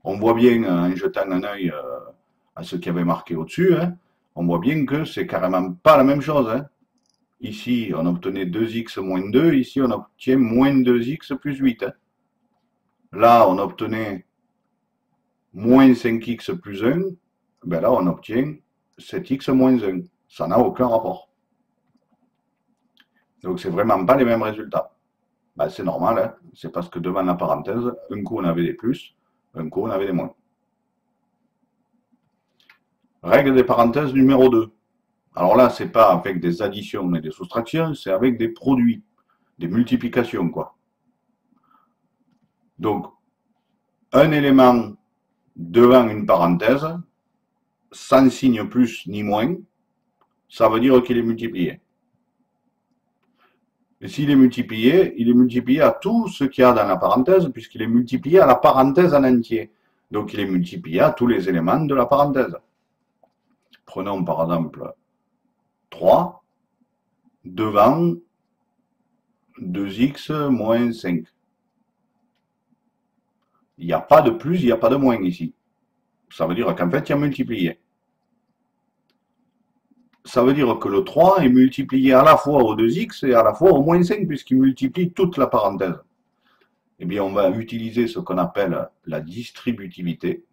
On voit bien, en jetant un œil à ce qui avait marqué au-dessus, hein, on voit bien que c'est carrément pas la même chose. Hein. Ici, on obtenait 2x moins 2, ici, on obtient moins 2x plus 8. Hein. Là, on obtenait moins 5x plus 1, ben là, on obtient 7x moins 1. Ça n'a aucun rapport. Donc, c'est vraiment pas les mêmes résultats. Ben, c'est normal, hein. C'est parce que devant la parenthèse, un coup, on avait des plus, un coup, on avait des moins. Règle des parenthèses numéro 2. Alors là, c'est pas avec des additions et des soustractions, c'est avec des produits, des multiplications, quoi. Donc, un élément devant une parenthèse, sans signe plus ni moins, ça veut dire qu'il est multiplié. Et s'il est multiplié, il est multiplié à tout ce qu'il y a dans la parenthèse, puisqu'il est multiplié à la parenthèse en entier. Donc il est multiplié à tous les éléments de la parenthèse. Prenons par exemple 3 devant 2x moins 5. Il n'y a pas de plus, il n'y a pas de moins ici. Ça veut dire qu'en fait, il y a multiplié. Ça veut dire que le 3 est multiplié à la fois au 2x et à la fois au moins 5, puisqu'il multiplie toute la parenthèse. Eh bien, on va utiliser ce qu'on appelle la distributivité.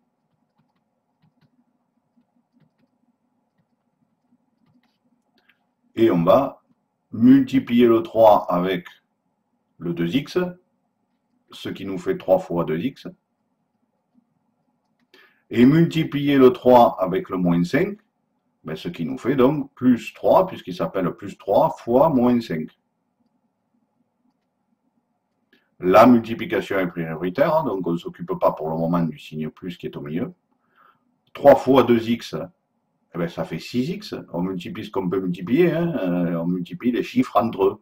Et on va multiplier le 3 avec le 2x, ce qui nous fait 3 fois 2x. Et multiplier le 3 avec le moins 5, ben, ce qui nous fait donc plus 3, puisqu'il s'appelle plus 3 fois moins 5. La multiplication est prioritaire, hein, donc on ne s'occupe pas pour le moment du signe plus qui est au milieu. 3 fois 2x, eh ben, ça fait 6x. On multiplie ce qu'on peut multiplier, hein, on multiplie les chiffres entre eux.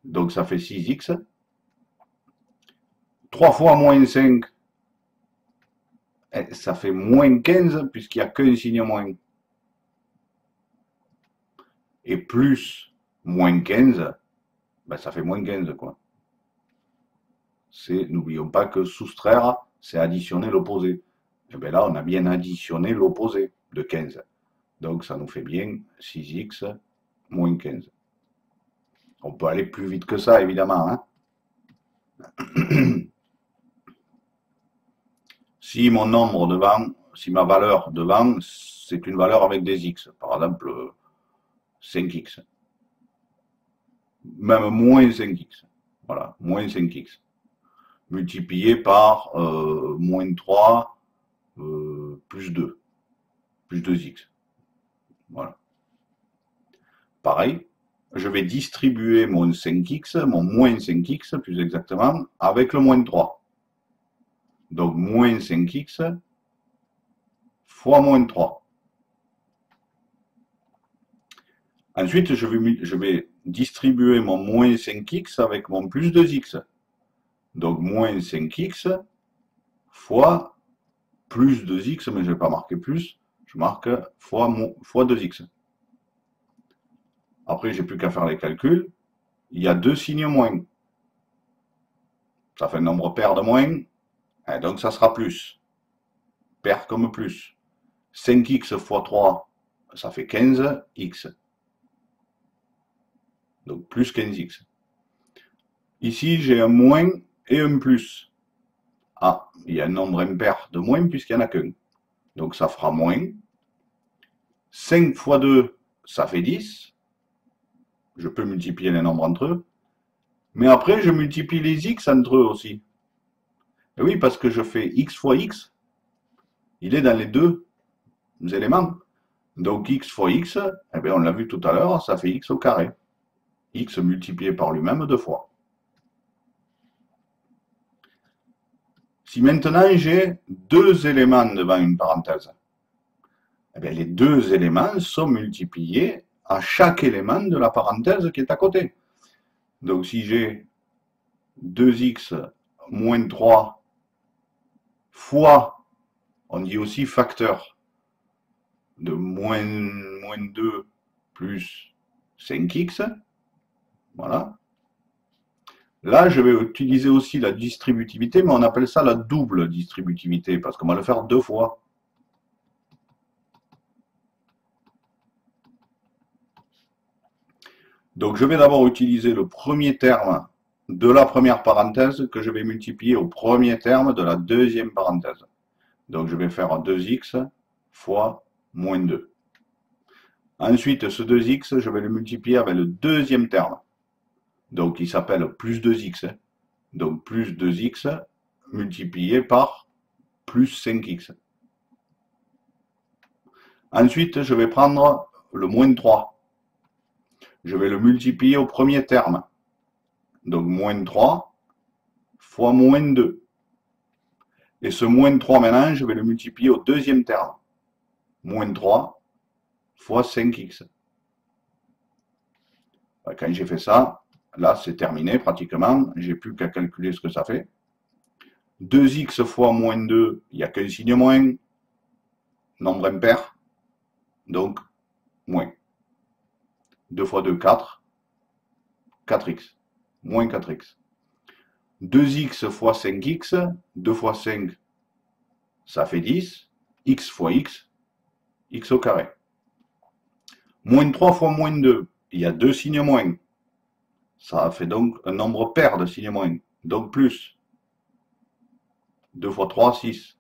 Donc ça fait 6x. 3 fois moins 5, ça fait moins 15, puisqu'il n'y a qu'un signe moins. Et plus moins 15, ben ça fait moins 15, quoi. N'oublions pas que soustraire, c'est additionner l'opposé. Et bien là, on a bien additionné l'opposé de 15. Donc ça nous fait bien 6x moins 15. On peut aller plus vite que ça, évidemment. Hein. Si mon nombre devant, si ma valeur devant, c'est une valeur avec des x, par exemple 5x. Même moins 5x. Voilà, moins 5x. Multiplié par moins 3 plus 2. Plus 2x. Voilà. Pareil, je vais distribuer mon 5x, mon moins 5x plus exactement, avec le moins 3. Donc moins 5x fois moins 3. Ensuite, je vais distribuer mon moins 5x avec mon plus 2x. Donc moins 5x fois plus 2x, mais je ne vais pas marquer plus, je marque fois 2x. Après, j'ai plus qu'à faire les calculs. Il y a deux signes moins. Ça fait un nombre pair de moins, et donc ça sera plus. Pair comme plus. 5x fois 3, ça fait 15x. Donc plus 15x. Ici, j'ai un moins et un plus. Ah, il y a un nombre impair de moins puisqu'il n'y en a qu'un. Donc ça fera moins. 5 fois 2, ça fait 10. Je peux multiplier les nombres entre eux. Mais après, je multiplie les x entre eux aussi. Et oui, parce que je fais x fois x. Il est dans les deux éléments. Donc x fois x, eh bien, on l'a vu tout à l'heure, ça fait x au carré. X multiplié par lui-même deux fois. Si maintenant j'ai deux éléments devant une parenthèse, eh bien, les deux éléments sont multipliés à chaque élément de la parenthèse qui est à côté. Donc si j'ai 2x moins 3 fois, on dit aussi facteur, de moins 2 plus 5x, voilà. Là, je vais utiliser aussi la distributivité, mais on appelle ça la double distributivité, parce qu'on va le faire deux fois. Donc, je vais d'abord utiliser le premier terme de la première parenthèse que je vais multiplier au premier terme de la deuxième parenthèse. Donc, je vais faire 2x fois moins 2. Ensuite, ce 2x, je vais le multiplier avec le deuxième terme. Donc, il s'appelle plus 2x. Donc, plus 2x multiplié par plus 5x. Ensuite, je vais prendre le moins 3. Je vais le multiplier au premier terme. Donc, moins 3 fois moins 2. Et ce moins 3 maintenant, je vais le multiplier au deuxième terme. Moins 3 fois 5x. Quand j'ai fait ça, là, c'est terminé pratiquement. J'ai plus qu'à calculer ce que ça fait. 2x fois moins 2, il n'y a qu'un signe moins. Nombre impair. Donc, moins. 2 fois 2, 4. 4x. Moins 4x. 2x fois 5x, 2 fois 5, ça fait 10, x fois x, x au carré. Moins 3 fois moins 2, il y a deux signes moins. Ça fait donc un nombre pair de signes moins. Donc plus. 2 fois 3, 6.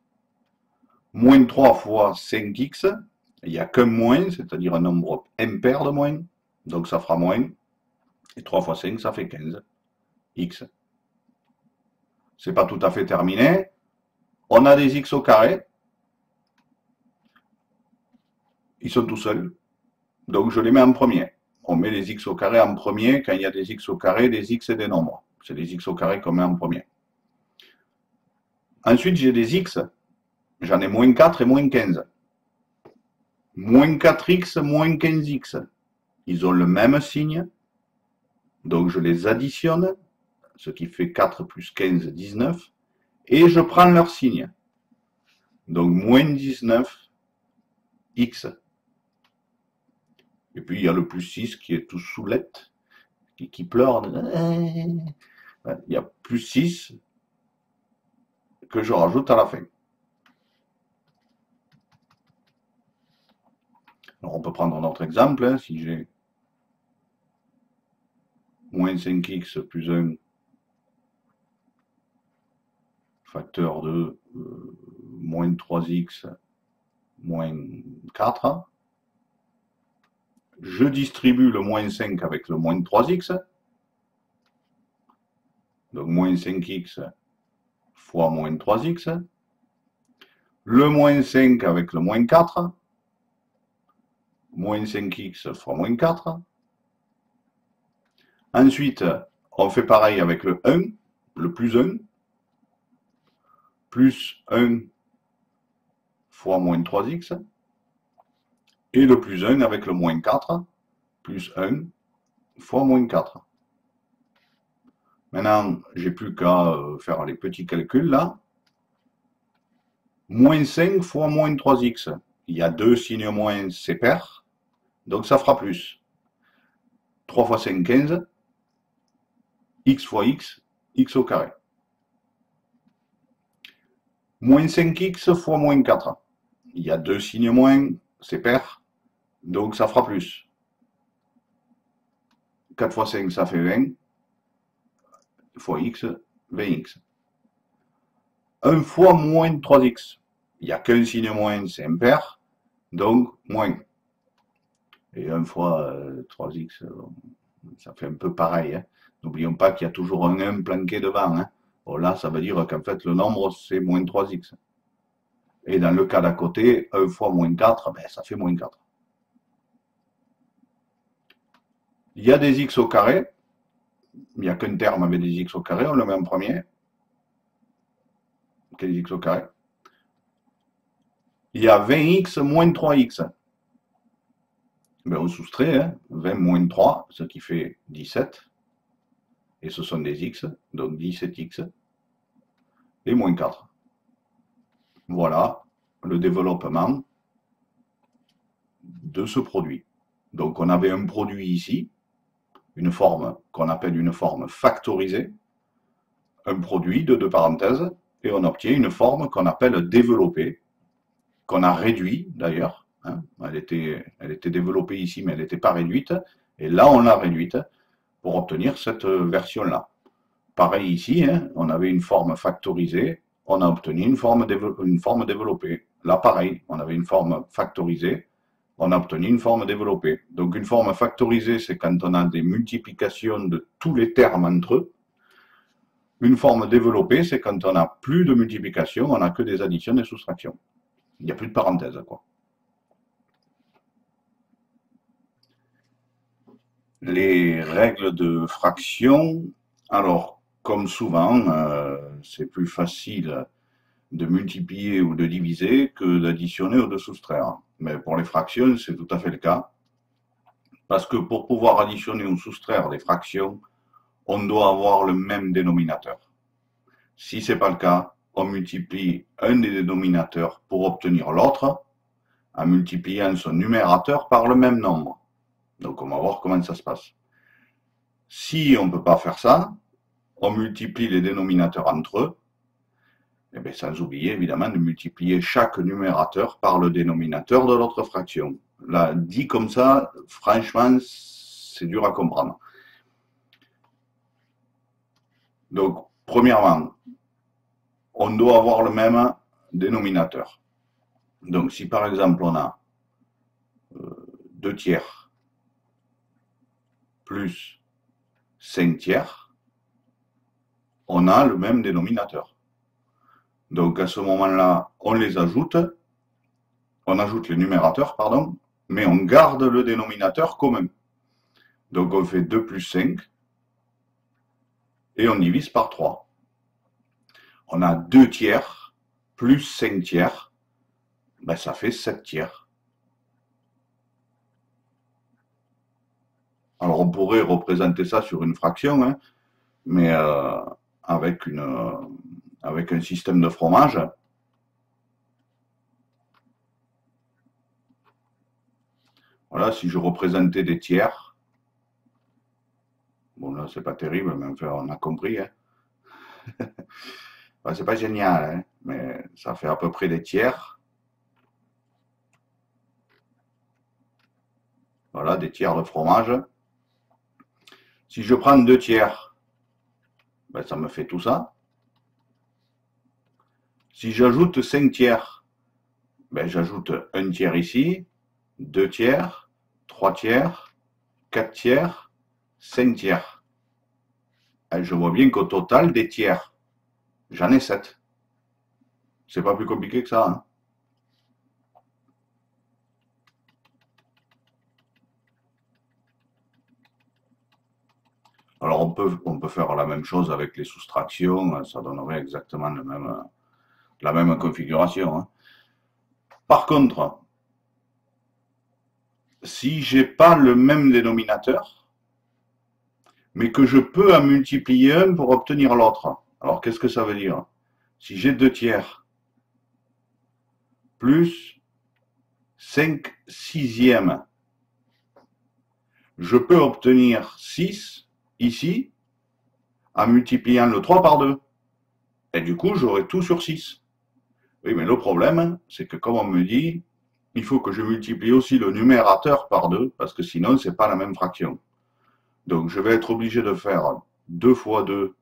Moins 3 fois 5x, il n'y a qu'un moins, c'est-à-dire un nombre impair de moins. Donc ça fera moins. Et 3 fois 5, ça fait 15. X. C'est pas tout à fait terminé. On a des x au carré. Ils sont tout seuls. Donc je les mets en premier. On met les x au carré en premier quand il y a des x au carré, des x et des nombres. C'est les x au carré qu'on met en premier. Ensuite, j'ai des x. J'en ai moins 4 et moins 15. Moins 4x, moins 15x. Ils ont le même signe. Donc je les additionne, ce qui fait 4 plus 15, 19. Et je prends leur signe. Donc moins 19x. Et puis il y a le plus 6 qui est tout soulette, qui pleure. Il y a plus 6 que je rajoute à la fin. Alors on peut prendre un autre exemple. Hein, si j'ai moins 5x plus 1 facteur de moins 3x moins 4. Je distribue le moins 5 avec le moins 3x. Donc moins 5x fois moins 3x. Le moins 5 avec le moins 4. Moins 5x fois moins 4. Ensuite, on fait pareil avec le 1, le plus 1. Plus 1 fois moins 3x. Et le plus 1 avec le moins 4, plus 1 fois moins 4. Maintenant, j'ai plus qu'à faire les petits calculs là. Moins 5 fois moins 3x. Il y a deux signes moins, c'est pair. Donc ça fera plus. 3 fois 5, 15. X fois x, x au carré. Moins 5x fois moins 4. Il y a deux signes moins, c'est pair. Donc ça fera plus. 4 fois 5, ça fait 20. Fois x, 20x. 1 fois moins 3x. Il n'y a qu'un signe moins, c'est impair. Donc, moins. Et 1 fois 3x, ça fait un peu pareil. Hein. N'oublions pas qu'il y a toujours un 1 planqué devant. Hein. Bon, là, ça veut dire qu'en fait, le nombre, c'est moins 3x. Et dans le cas d'à côté, 1 fois moins 4, ben, ça fait moins 4. Il y a des x au carré. Il n'y a qu'un terme avec des x au carré, on le met en premier. Quel x au carré? Il y a 20x moins 3x. Ben, on soustrait, hein, 20 moins 3, ce qui fait 17. Et ce sont des x, donc 17x. Et moins 4. Voilà le développement de ce produit. Donc on avait un produit ici, une forme qu'on appelle une forme factorisée, un produit de deux parenthèses, et on obtient une forme qu'on appelle développée, qu'on a réduit d'ailleurs. Hein. Elle était développée ici, mais elle n'était pas réduite. Et là, on l'a réduite pour obtenir cette version-là. Pareil ici, hein, on avait une forme factorisée, on a obtenu une forme développée. Là, pareil, on avait une forme factorisée, on a obtenu une forme développée. Donc une forme factorisée, c'est quand on a des multiplications de tous les termes entre eux. Une forme développée, c'est quand on n'a plus de multiplication, on n'a que des additions et soustractions. Il n'y a plus de parenthèses, quoi. Les règles de fraction, alors, comme souvent, c'est plus facile de multiplier ou de diviser que d'additionner ou de soustraire. Mais pour les fractions, c'est tout à fait le cas. Parce que pour pouvoir additionner ou soustraire des fractions, on doit avoir le même dénominateur. Si ce n'est pas le cas, on multiplie un des dénominateurs pour obtenir l'autre, en multipliant son numérateur par le même nombre. Donc on va voir comment ça se passe. Si on ne peut pas faire ça, on multiplie les dénominateurs entre eux, et bien sans oublier évidemment de multiplier chaque numérateur par le dénominateur de l'autre fraction. Là, dit comme ça, franchement, c'est dur à comprendre. Donc, premièrement, on doit avoir le même dénominateur. Donc, si par exemple on a 2 tiers plus 5 tiers, on a le même dénominateur. Donc à ce moment-là, on les ajoute, on ajoute les numérateurs, pardon, mais on garde le dénominateur commun. Donc on fait 2 plus 5 et on divise par 3. On a 2 tiers plus 5 tiers, ben ça fait 7 tiers. Alors on pourrait représenter ça sur une fraction, hein, mais avec un système de fromage. Voilà, si je représentais des tiers, bon là c'est pas terrible, mais enfin on a compris. Hein. Ben, c'est pas génial, hein, mais ça fait à peu près des tiers. Voilà, des tiers de fromage. Si je prends 2 tiers, ben, ça me fait tout ça. Si j'ajoute 5 tiers, ben, j'ajoute 1 tiers ici, 2 tiers, 3 tiers, 4 tiers, 5 tiers. Et je vois bien qu'au total, des tiers, j'en ai 7. C'est pas plus compliqué que ça. Hein. Alors on peut faire la même chose avec les soustractions, ça donnerait exactement la même configuration. Hein. Par contre, si j'ai pas le même dénominateur, mais que je peux en multiplier un pour obtenir l'autre, alors qu'est-ce que ça veut dire? Si j'ai 2 tiers plus 5 sixièmes, je peux obtenir 6 ici en multipliant le 3 par 2. Et du coup, j'aurai tout sur 6. Oui, mais le problème, c'est que comme on me dit, il faut que je multiplie aussi le numérateur par 2, parce que sinon, c'est pas la même fraction. Donc, je vais être obligé de faire 2 fois 2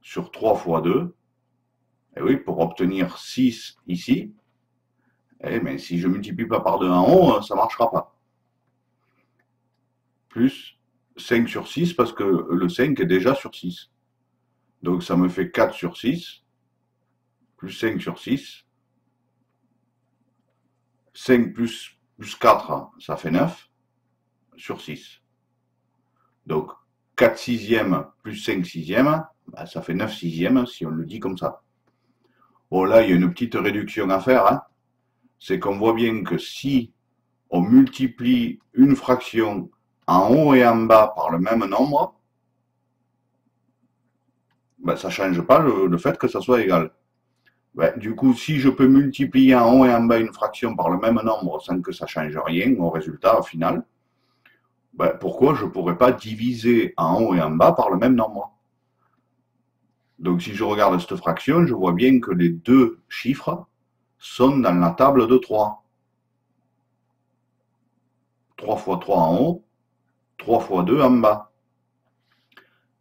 sur 3 fois 2. Et oui, pour obtenir 6 ici. Eh, mais si je ne multiplie pas par 2 en haut, ça ne marchera pas. Plus 5 sur 6, parce que le 5 est déjà sur 6. Donc, ça me fait 4 sur 6, plus 5 sur 6. 5 plus 4, ça fait 9 sur 6. Donc, 4 sixièmes plus 5 sixièmes, ben, ça fait 9 sixièmes si on le dit comme ça. Bon, là, il y a une petite réduction à faire. Hein. C'est qu'on voit bien que si on multiplie une fraction en haut et en bas par le même nombre, ben, ça ne change pas le fait que ça soit égal. Ben, du coup, si je peux multiplier en haut et en bas une fraction par le même nombre sans que ça change rien au résultat final, ben, pourquoi je ne pourrais pas diviser en haut et en bas par le même nombre? Donc si je regarde cette fraction, je vois bien que les deux chiffres sont dans la table de 3. 3 fois 3 en haut, 3 fois 2 en bas.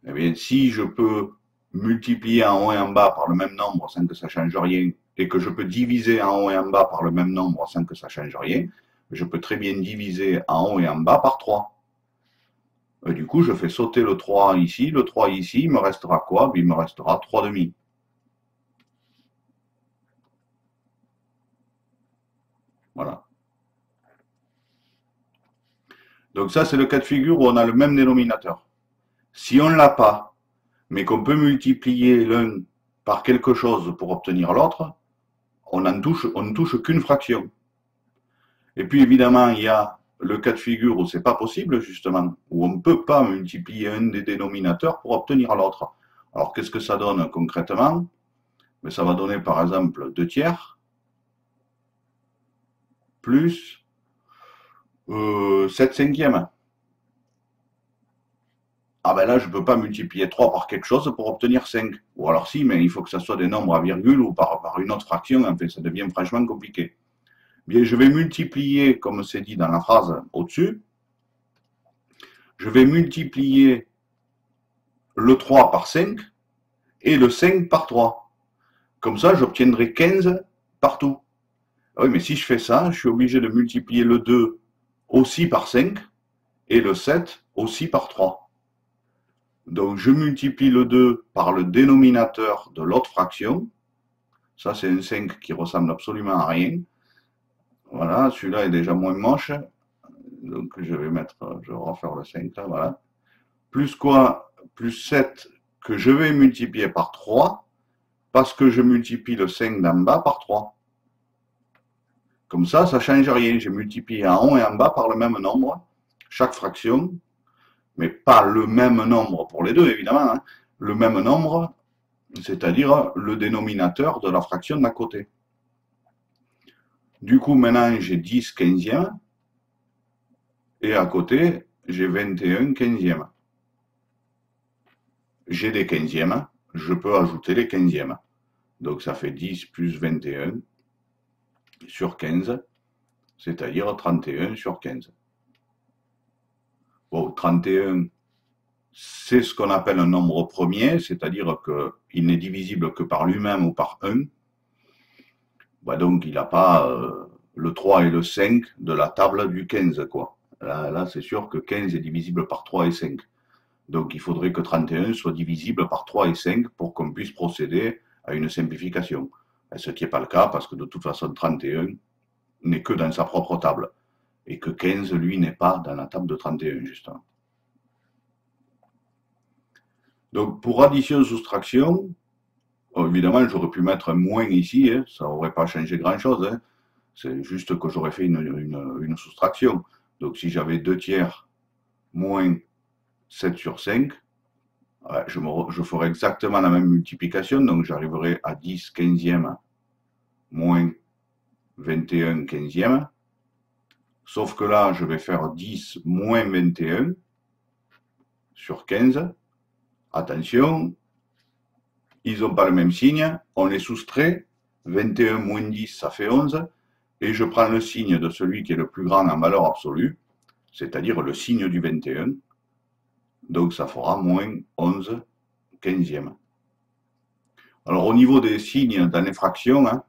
Eh bien, si je peux multiplier en haut et en bas par le même nombre sans que ça change rien, et que je peux diviser en haut et en bas par le même nombre sans que ça change rien, je peux très bien diviser en haut et en bas par 3. Et du coup, je fais sauter le 3 ici, le 3 ici, il me restera quoi? Il me restera 3 demi. Voilà. Donc ça, c'est le cas de figure où on a le même dénominateur. Si on ne l'a pas, mais qu'on peut multiplier l'un par quelque chose pour obtenir l'autre, on ne touche qu'une fraction. Et puis évidemment, il y a le cas de figure où c'est pas possible, justement, où on ne peut pas multiplier un des dénominateurs pour obtenir l'autre. Alors qu'est-ce que ça donne concrètement? Mais ça va donner par exemple 2 tiers plus 7 cinquièmes. ah ben là, je ne peux pas multiplier 3 par quelque chose pour obtenir 5. Ou alors si, mais il faut que ça soit des nombres à virgule ou par une autre fraction, en fait, ça devient franchement compliqué. Bien, je vais multiplier, comme c'est dit dans la phrase au-dessus, je vais multiplier le 3 par 5 et le 5 par 3. Comme ça, j'obtiendrai 15 partout. Ah oui, mais si je fais ça, je suis obligé de multiplier le 2 aussi par 5 et le 7 aussi par 3. Donc, je multiplie le 2 par le dénominateur de l'autre fraction. Ça, c'est un 5 qui ressemble absolument à rien. Voilà, celui-là est déjà moins moche. Donc, je vais refaire le 5 là, voilà. Plus quoi? Plus 7 que je vais multiplier par 3 parce que je multiplie le 5 d'en bas par 3. Comme ça ne change rien. J'ai multiplié en haut et en bas par le même nombre, chaque fraction, mais pas le même nombre pour les deux, évidemment. Hein. Le même nombre, c'est-à-dire le dénominateur de la fraction d'à côté. Du coup, maintenant, j'ai 10 quinzièmes, et à côté, j'ai 21 quinzièmes. J'ai des quinzièmes, je peux ajouter les quinzièmes. Donc, ça fait 10 plus 21 sur 15, c'est-à-dire 31 sur 15. Bon, 31, c'est ce qu'on appelle un nombre premier, c'est-à-dire qu'il n'est divisible que par lui-même ou par 1. Bah donc, il n'a pas le 3 et le 5 de la table du 15, quoi. Là c'est sûr que 15 est divisible par 3 et 5. Donc, il faudrait que 31 soit divisible par 3 et 5 pour qu'on puisse procéder à une simplification. Ce qui n'est pas le cas, parce que de toute façon, 31 n'est que dans sa propre table. Et que 15, lui, n'est pas dans la table de 31, justement. Donc, pour addition-soustraction, évidemment, j'aurais pu mettre un moins ici, hein, ça n'aurait pas changé grand-chose. Hein. C'est juste que j'aurais fait une soustraction. Donc, si j'avais 2 tiers moins 7 sur 5, je ferai exactement la même multiplication. Donc, j'arriverai à 10 quinzièmes moins 21 quinzièmes. Sauf que là, je vais faire 10 moins 21 sur 15. Attention, ils n'ont pas le même signe, on les soustrait, 21 moins 10, ça fait 11, et je prends le signe de celui qui est le plus grand en valeur absolue, c'est-à-dire le signe du 21, donc ça fera moins 11 quinzièmes. Alors au niveau des signes dans les fractions, hein,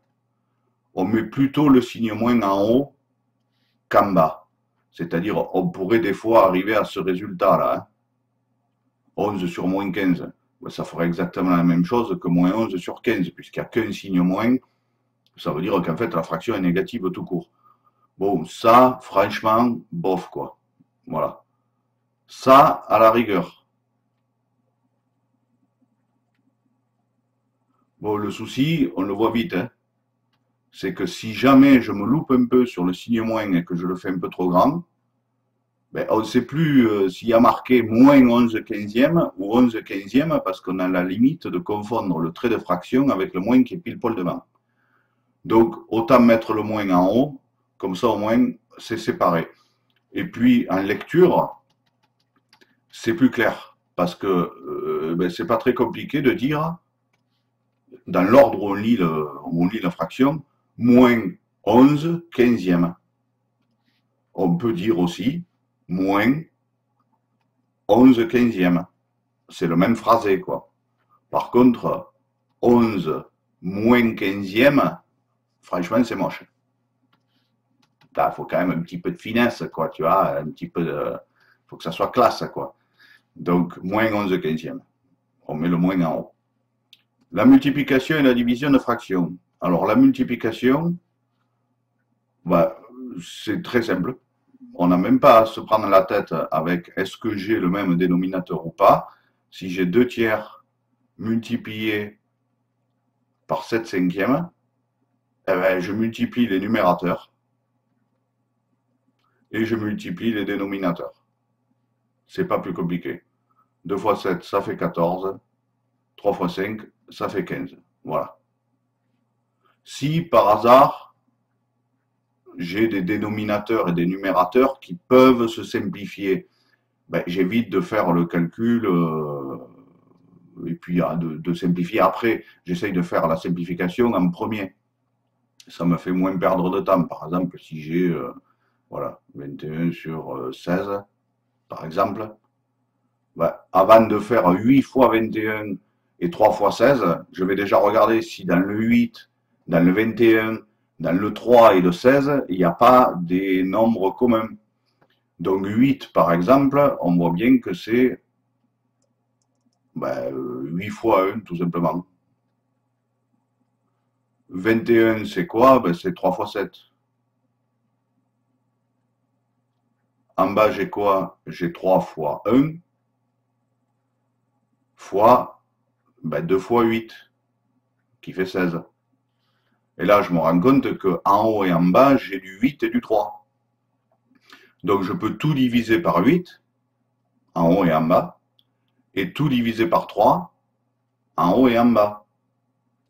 on met plutôt le signe moins en haut qu'en bas, c'est-à-dire on pourrait des fois arriver à ce résultat-là, hein. 11 sur moins 15, ça ferait exactement la même chose que moins 11 sur 15, puisqu'il n'y a qu'un signe moins, ça veut dire qu'en fait la fraction est négative tout court. Bon, ça, franchement, bof quoi. Voilà. Ça, à la rigueur. Bon, le souci, on le voit vite, hein, c'est que si jamais je me loupe un peu sur le signe moins et que je le fais un peu trop grand, ben, on ne sait plus s'il y a marqué moins 11 quinzièmes ou 11 quinzièmes parce qu'on a la limite de confondre le trait de fraction avec le moins qui est pile poil devant. Donc, autant mettre le moins en haut, comme ça au moins c'est séparé. Et puis, en lecture, c'est plus clair parce que ben, c'est pas très compliqué de dire, dans l'ordre où on lit la fraction, moins 11 quinzièmes. On peut dire aussi moins 11 quinzièmes. C'est le même phrasé, quoi. Par contre, 11 moins quinzièmes, franchement, c'est moche. Il faut quand même un petit peu de finesse, quoi, tu vois, un petit peu de... faut que ça soit classe, quoi. Donc, moins 11 quinzièmes. On met le moins en haut. La multiplication et la division de fractions. Alors, la multiplication, bah, c'est très simple. On n'a même pas à se prendre la tête avec est-ce que j'ai le même dénominateur ou pas. Si j'ai 2 tiers multiplié par 7 cinquièmes, eh ben, je multiplie les numérateurs et je multiplie les dénominateurs. C'est pas plus compliqué. 2 fois 7, ça fait 14. 3 fois 5, ça fait 15. Voilà. Si par hasard, j'ai des dénominateurs et des numérateurs qui peuvent se simplifier, ben, j'évite de faire le calcul et puis de simplifier. Après, j'essaye de faire la simplification en premier. Ça me fait moins perdre de temps. Par exemple, si j'ai voilà, 21 sur 16, par exemple, ben, avant de faire 8 fois 21 et 3 fois 16, je vais déjà regarder si dans le 8, dans le 21, dans le 3 et le 16, il n'y a pas des nombres communs. Donc 8, par exemple, on voit bien que c'est ben, 8 fois 1, tout simplement. 21, c'est quoi? Ben, c'est 3 fois 7. En bas, j'ai quoi? J'ai 3 fois 1 fois ben, 2 fois 8, qui fait 16. Et là, je me rends compte que en haut et en bas, j'ai du 8 et du 3. Donc, je peux tout diviser par 8, en haut et en bas, et tout diviser par 3, en haut et en bas.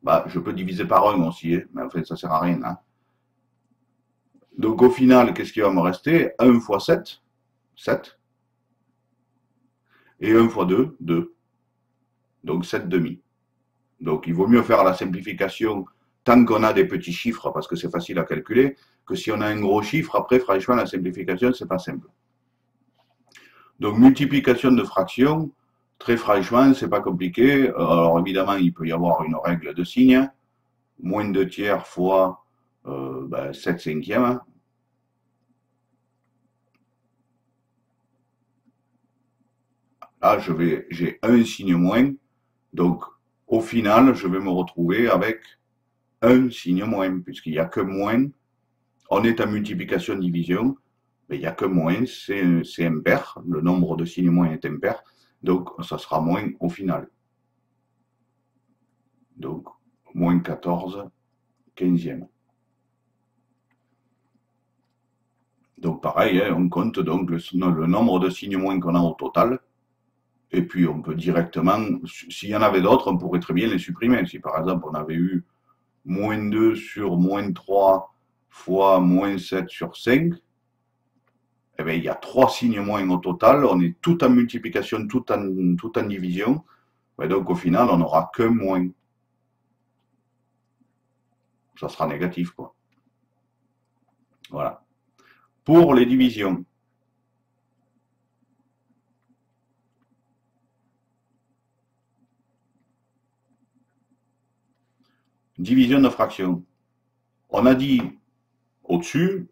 Bah, je peux diviser par 1 aussi, hein, mais en fait, ça sert à rien. Hein. Donc, au final, qu'est-ce qui va me rester? 1 fois 7, 7. Et 1 fois 2, 2. Donc, 7 demi. Donc, il vaut mieux faire la simplification tant qu'on a des petits chiffres, parce que c'est facile à calculer, que si on a un gros chiffre, après, franchement, la simplification, c'est pas simple. Donc, multiplication de fractions, très franchement, c'est pas compliqué. Alors, évidemment, il peut y avoir une règle de signe. Moins 2 tiers fois 7 cinquièmes. Là, j'ai un signe moins. Donc, au final, je vais me retrouver avec un signe moins, puisqu'il n'y a que moins. On est en multiplication-division, mais il n'y a que moins, c'est impair. Le nombre de signes moins est impair. Donc, ça sera moins au final. Donc, moins 14 quinzième. Donc, pareil, hein, on compte donc le nombre de signes moins qu'on a au total. Et puis, on peut directement, s'il y en avait d'autres, on pourrait très bien les supprimer. Si par exemple, on avait eu moins 2 sur moins 3 fois moins 7 sur 5, eh bien, il y a 3 signes moins au total. On est tout en multiplication, tout en division. Et donc, au final, on n'aura qu'un moins. Ça sera négatif, quoi. Voilà. Pour les divisions. Division de fractions. On a dit au-dessus,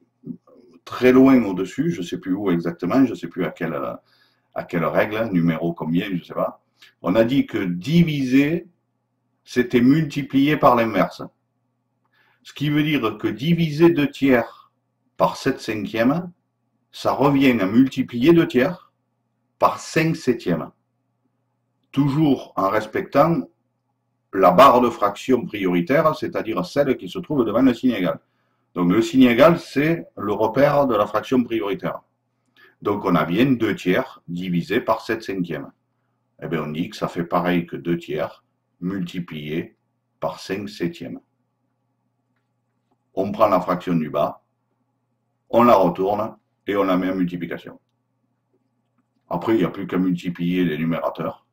très loin au-dessus, je ne sais plus où exactement, je ne sais plus à quelle règle, numéro combien, je ne sais pas. On a dit que diviser, c'était multiplier par l'inverse. Ce qui veut dire que diviser 2 tiers par 7 cinquièmes, ça revient à multiplier 2 tiers par 5 septièmes. Toujours en respectant la barre de fraction prioritaire, c'est-à-dire celle qui se trouve devant le signe égal. Donc le signe égal, c'est le repère de la fraction prioritaire. Donc on a bien 2 tiers divisé par 7 cinquièmes. Eh bien on dit que ça fait pareil que 2 tiers multiplié par 5 septièmes. On prend la fraction du bas, on la retourne et on la met en multiplication. Après, il n'y a plus qu'à multiplier les numérateurs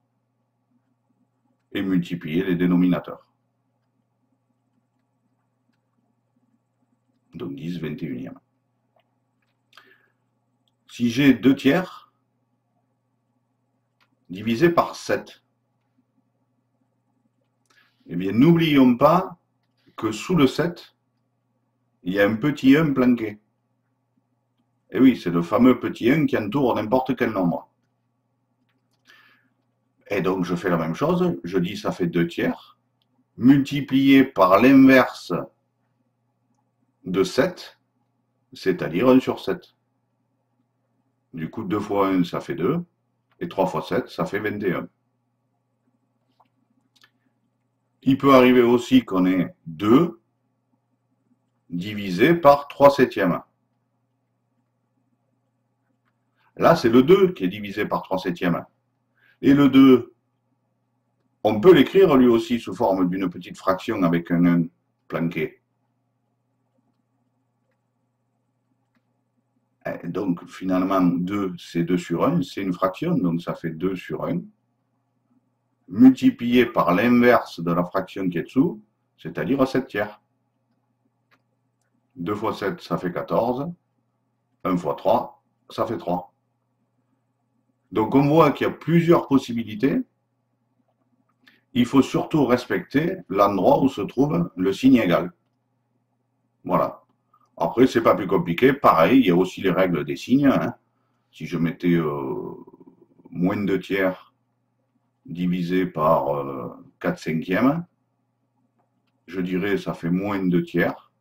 et multiplier les dénominateurs. Donc 10 21e. Si j'ai 2 tiers divisé par 7, eh bien n'oublions pas que sous le 7, il y a un petit 1 planqué. Et oui, c'est le fameux petit 1 qui entoure n'importe quel nombre. Et donc je fais la même chose, je dis ça fait 2 tiers, multiplié par l'inverse de 7, c'est-à-dire 1 sur 7. Du coup, 2 fois 1, ça fait 2, et 3 fois 7, ça fait 21. Il peut arriver aussi qu'on ait 2 divisé par 3 septièmes. Là, c'est le 2 qui est divisé par 3 septièmes. Et le 2, on peut l'écrire lui aussi sous forme d'une petite fraction avec un 1 planqué. Donc finalement, 2, c'est 2 sur 1, c'est une fraction, donc ça fait 2 sur 1, multiplié par l'inverse de la fraction qui est dessous, c'est-à-dire 7 tiers. 2 fois 7, ça fait 14. 1 fois 3, ça fait 3. Donc on voit qu'il y a plusieurs possibilités. Il faut surtout respecter l'endroit où se trouve le signe égal. Voilà. Après, c'est pas plus compliqué. Pareil, il y a aussi les règles des signes. Hein. Si je mettais moins de 2 tiers divisé par 4 cinquièmes, je dirais ça fait moins de 2 tiers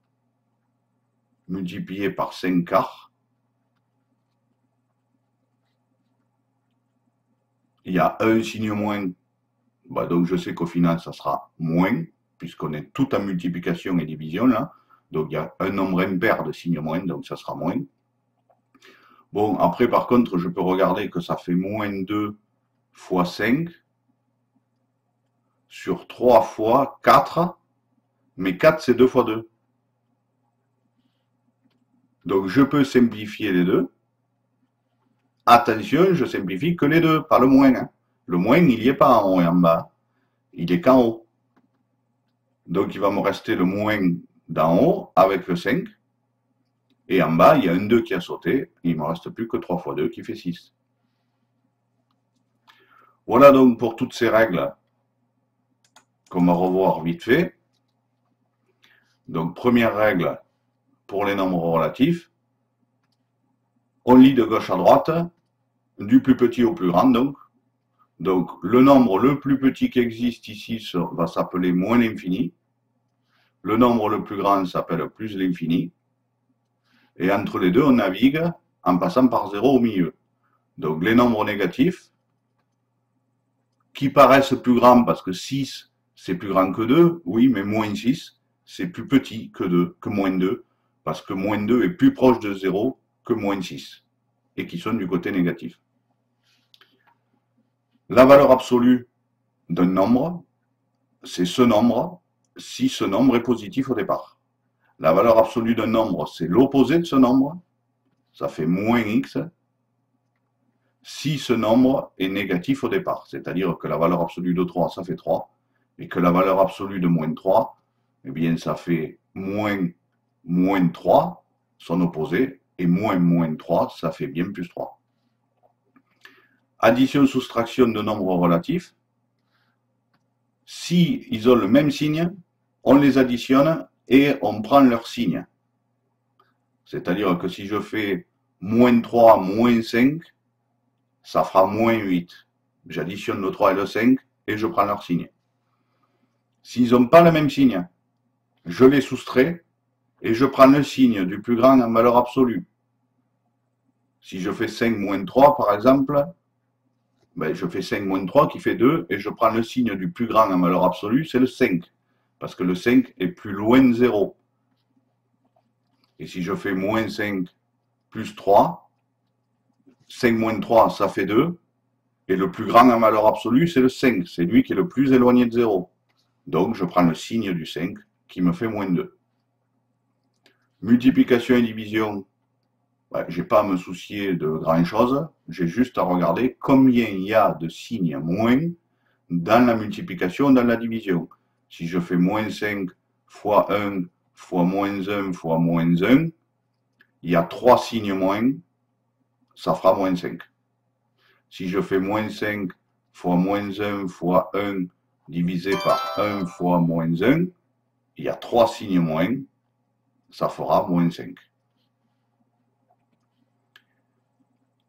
multiplié par 5 quarts. Il y a un signe moins, bah donc je sais qu'au final ça sera moins, puisqu'on est tout en multiplication et division là. Donc il y a un nombre impair de signes moins, donc ça sera moins. Bon, après par contre, je peux regarder que ça fait moins 2 fois 5 sur 3 fois 4, mais 4 c'est 2 fois 2. Donc je peux simplifier les deux. Attention, je simplifie que les deux, pas le moins. Hein. Le moins, il n'y est pas en haut et en bas. Il est qu'en haut. Donc il va me rester le moins d'en haut avec le 5. Et en bas, il y a un 2 qui a sauté. Il ne me reste plus que 3 fois 2 qui fait 6. Voilà donc pour toutes ces règles qu'on va revoir vite fait. Donc première règle pour les nombres relatifs. On lit de gauche à droite, du plus petit au plus grand donc. Donc le nombre le plus petit qui existe ici va s'appeler moins l'infini. Le nombre le plus grand s'appelle plus l'infini. Et entre les deux, on navigue en passant par 0 au milieu. Donc les nombres négatifs, qui paraissent plus grands parce que 6, c'est plus grand que 2, oui, mais moins 6, c'est plus petit que 2, que moins 2, parce que moins 2 est plus proche de 0 que moins 6, et qui sont du côté négatif. La valeur absolue d'un nombre, c'est ce nombre, si ce nombre est positif au départ. La valeur absolue d'un nombre, c'est l'opposé de ce nombre, ça fait moins x, si ce nombre est négatif au départ. C'est-à-dire que la valeur absolue de 3, ça fait 3, et que la valeur absolue de moins 3, eh bien, ça fait moins 3, son opposé, et moins 3, ça fait bien plus 3. Addition-soustraction de nombres relatifs. Si ils ont le même signe, on les additionne et on prend leur signe. C'est-à-dire que si je fais moins 3, moins 5, ça fera moins 8. J'additionne le 3 et le 5 et je prends leur signe. S'ils n'ont pas le même signe, je les soustrais et je prends le signe du plus grand en valeur absolue. Si je fais 5 moins 3 par exemple, ben je fais 5 moins 3 qui fait 2 et je prends le signe du plus grand en valeur absolue, c'est le 5. Parce que le 5 est plus loin de 0. Et si je fais moins 5 plus 3, 5 moins 3 ça fait 2. Et le plus grand en valeur absolue, c'est le 5. C'est lui qui est le plus éloigné de 0. Donc, je prends le signe du 5 qui me fait moins 2. Multiplication et division, ouais, je n'ai pas à me soucier de grand-chose. J'ai juste à regarder combien il y a de signes moins dans la multiplication, dans la division. Si je fais moins 5 fois 1 fois moins 1 fois moins 1, il y a 3 signes moins, ça fera moins 5. Si je fais moins 5 fois moins 1 fois 1 divisé par 1 fois moins 1, il y a 3 signes moins, ça fera moins 5.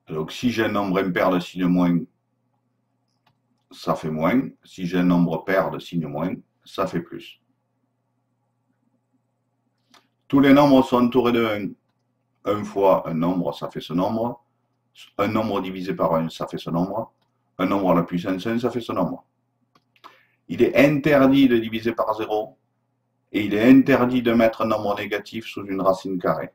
Donc si j'ai un nombre impair de signes moins, ça fait moins. Si j'ai un nombre pair de signes moins, ça fait plus. Tous les nombres sont entourés de 1. 1 fois un nombre, ça fait ce nombre. Un nombre divisé par 1, ça fait ce nombre. Un nombre à la puissance 1, ça fait ce nombre. Il est interdit de diviser par 0 et il est interdit de mettre un nombre négatif sous une racine carrée.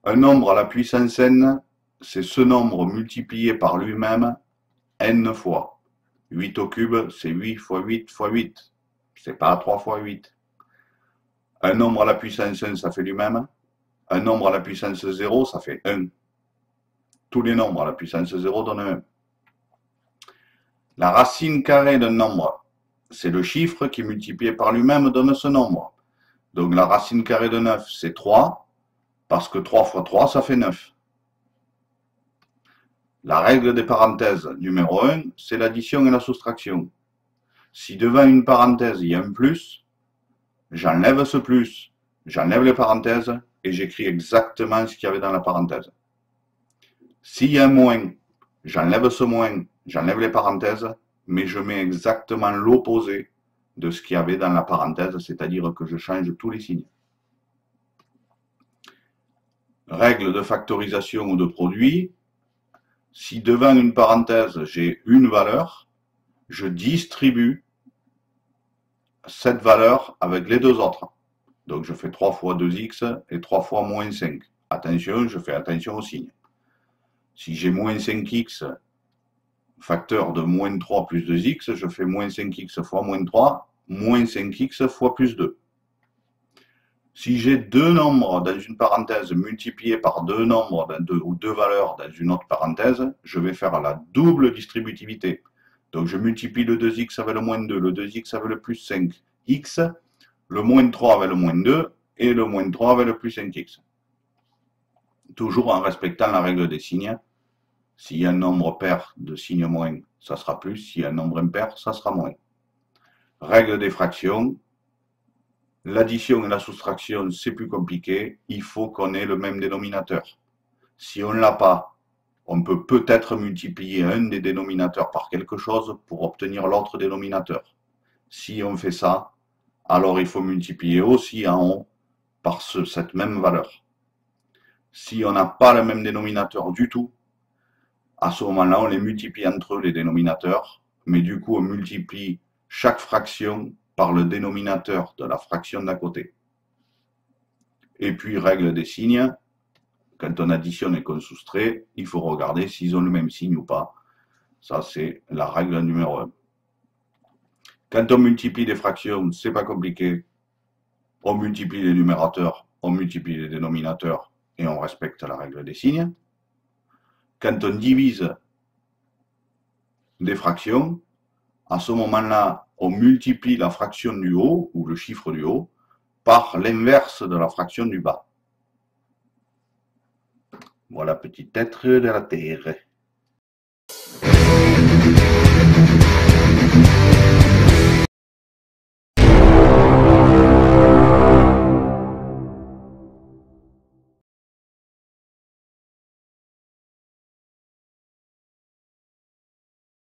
Un nombre à la puissance n, c'est ce nombre multiplié par lui-même n fois. 8 au cube, c'est 8 fois 8 fois 8. C'est pas 3 fois 8. Un nombre à la puissance n, ça fait lui-même. Un nombre à la puissance 0, ça fait 1. Tous les nombres à la puissance 0 donnent 1. La racine carrée d'un nombre, c'est le chiffre qui multiplié par lui-même donne ce nombre. Donc la racine carrée de 9, c'est 3, parce que 3 fois 3, ça fait 9. La règle des parenthèses numéro 1, c'est l'addition et la soustraction. Si devant une parenthèse, il y a un plus, j'enlève ce plus, j'enlève les parenthèses, et j'écris exactement ce qu'il y avait dans la parenthèse. S'il y a un moins, j'enlève ce moins, j'enlève les parenthèses, mais je mets exactement l'opposé de ce qu'il y avait dans la parenthèse, c'est-à-dire que je change tous les signes. Règle de factorisation ou de produit, si devant une parenthèse j'ai une valeur, je distribue cette valeur avec les deux autres. Donc je fais 3 fois 2x et 3 fois moins 5. Attention, je fais attention aux signes. Si j'ai moins 5x, facteur de moins 3 plus 2x, je fais moins 5x fois moins 3, moins 5x fois plus 2. Si j'ai deux nombres dans une parenthèse multipliés par deux nombres ou deux valeurs dans une autre parenthèse, je vais faire la double distributivité. Donc je multiplie le 2x avec le moins 2, le 2x avec le plus 5x, le moins 3 avec le moins 2 et le moins 3 avec le plus 5x. Toujours en respectant la règle des signes. S'il y a un nombre pair de signe moins, ça sera plus. S'il y a un nombre impair, ça sera moins. Règle des fractions. L'addition et la soustraction, c'est plus compliqué. Il faut qu'on ait le même dénominateur. Si on ne l'a pas, on peut peut-être multiplier un des dénominateurs par quelque chose pour obtenir l'autre dénominateur. Si on fait ça, alors il faut multiplier aussi en haut par cette même valeur. Si on n'a pas le même dénominateur du tout, à ce moment-là, on les multiplie entre eux, les dénominateurs, mais du coup, on multiplie chaque fraction par le dénominateur de la fraction d'à côté. Et puis, règle des signes, quand on additionne et qu'on soustrait, il faut regarder s'ils ont le même signe ou pas. Ça, c'est la règle numéro 1. Quand on multiplie des fractions, c'est pas compliqué. On multiplie les numérateurs, on multiplie les dénominateurs et on respecte la règle des signes. Quand on divise des fractions, à ce moment-là, on multiplie la fraction du haut, ou le chiffre du haut, par l'inverse de la fraction du bas. Voilà, petit être de la Terre.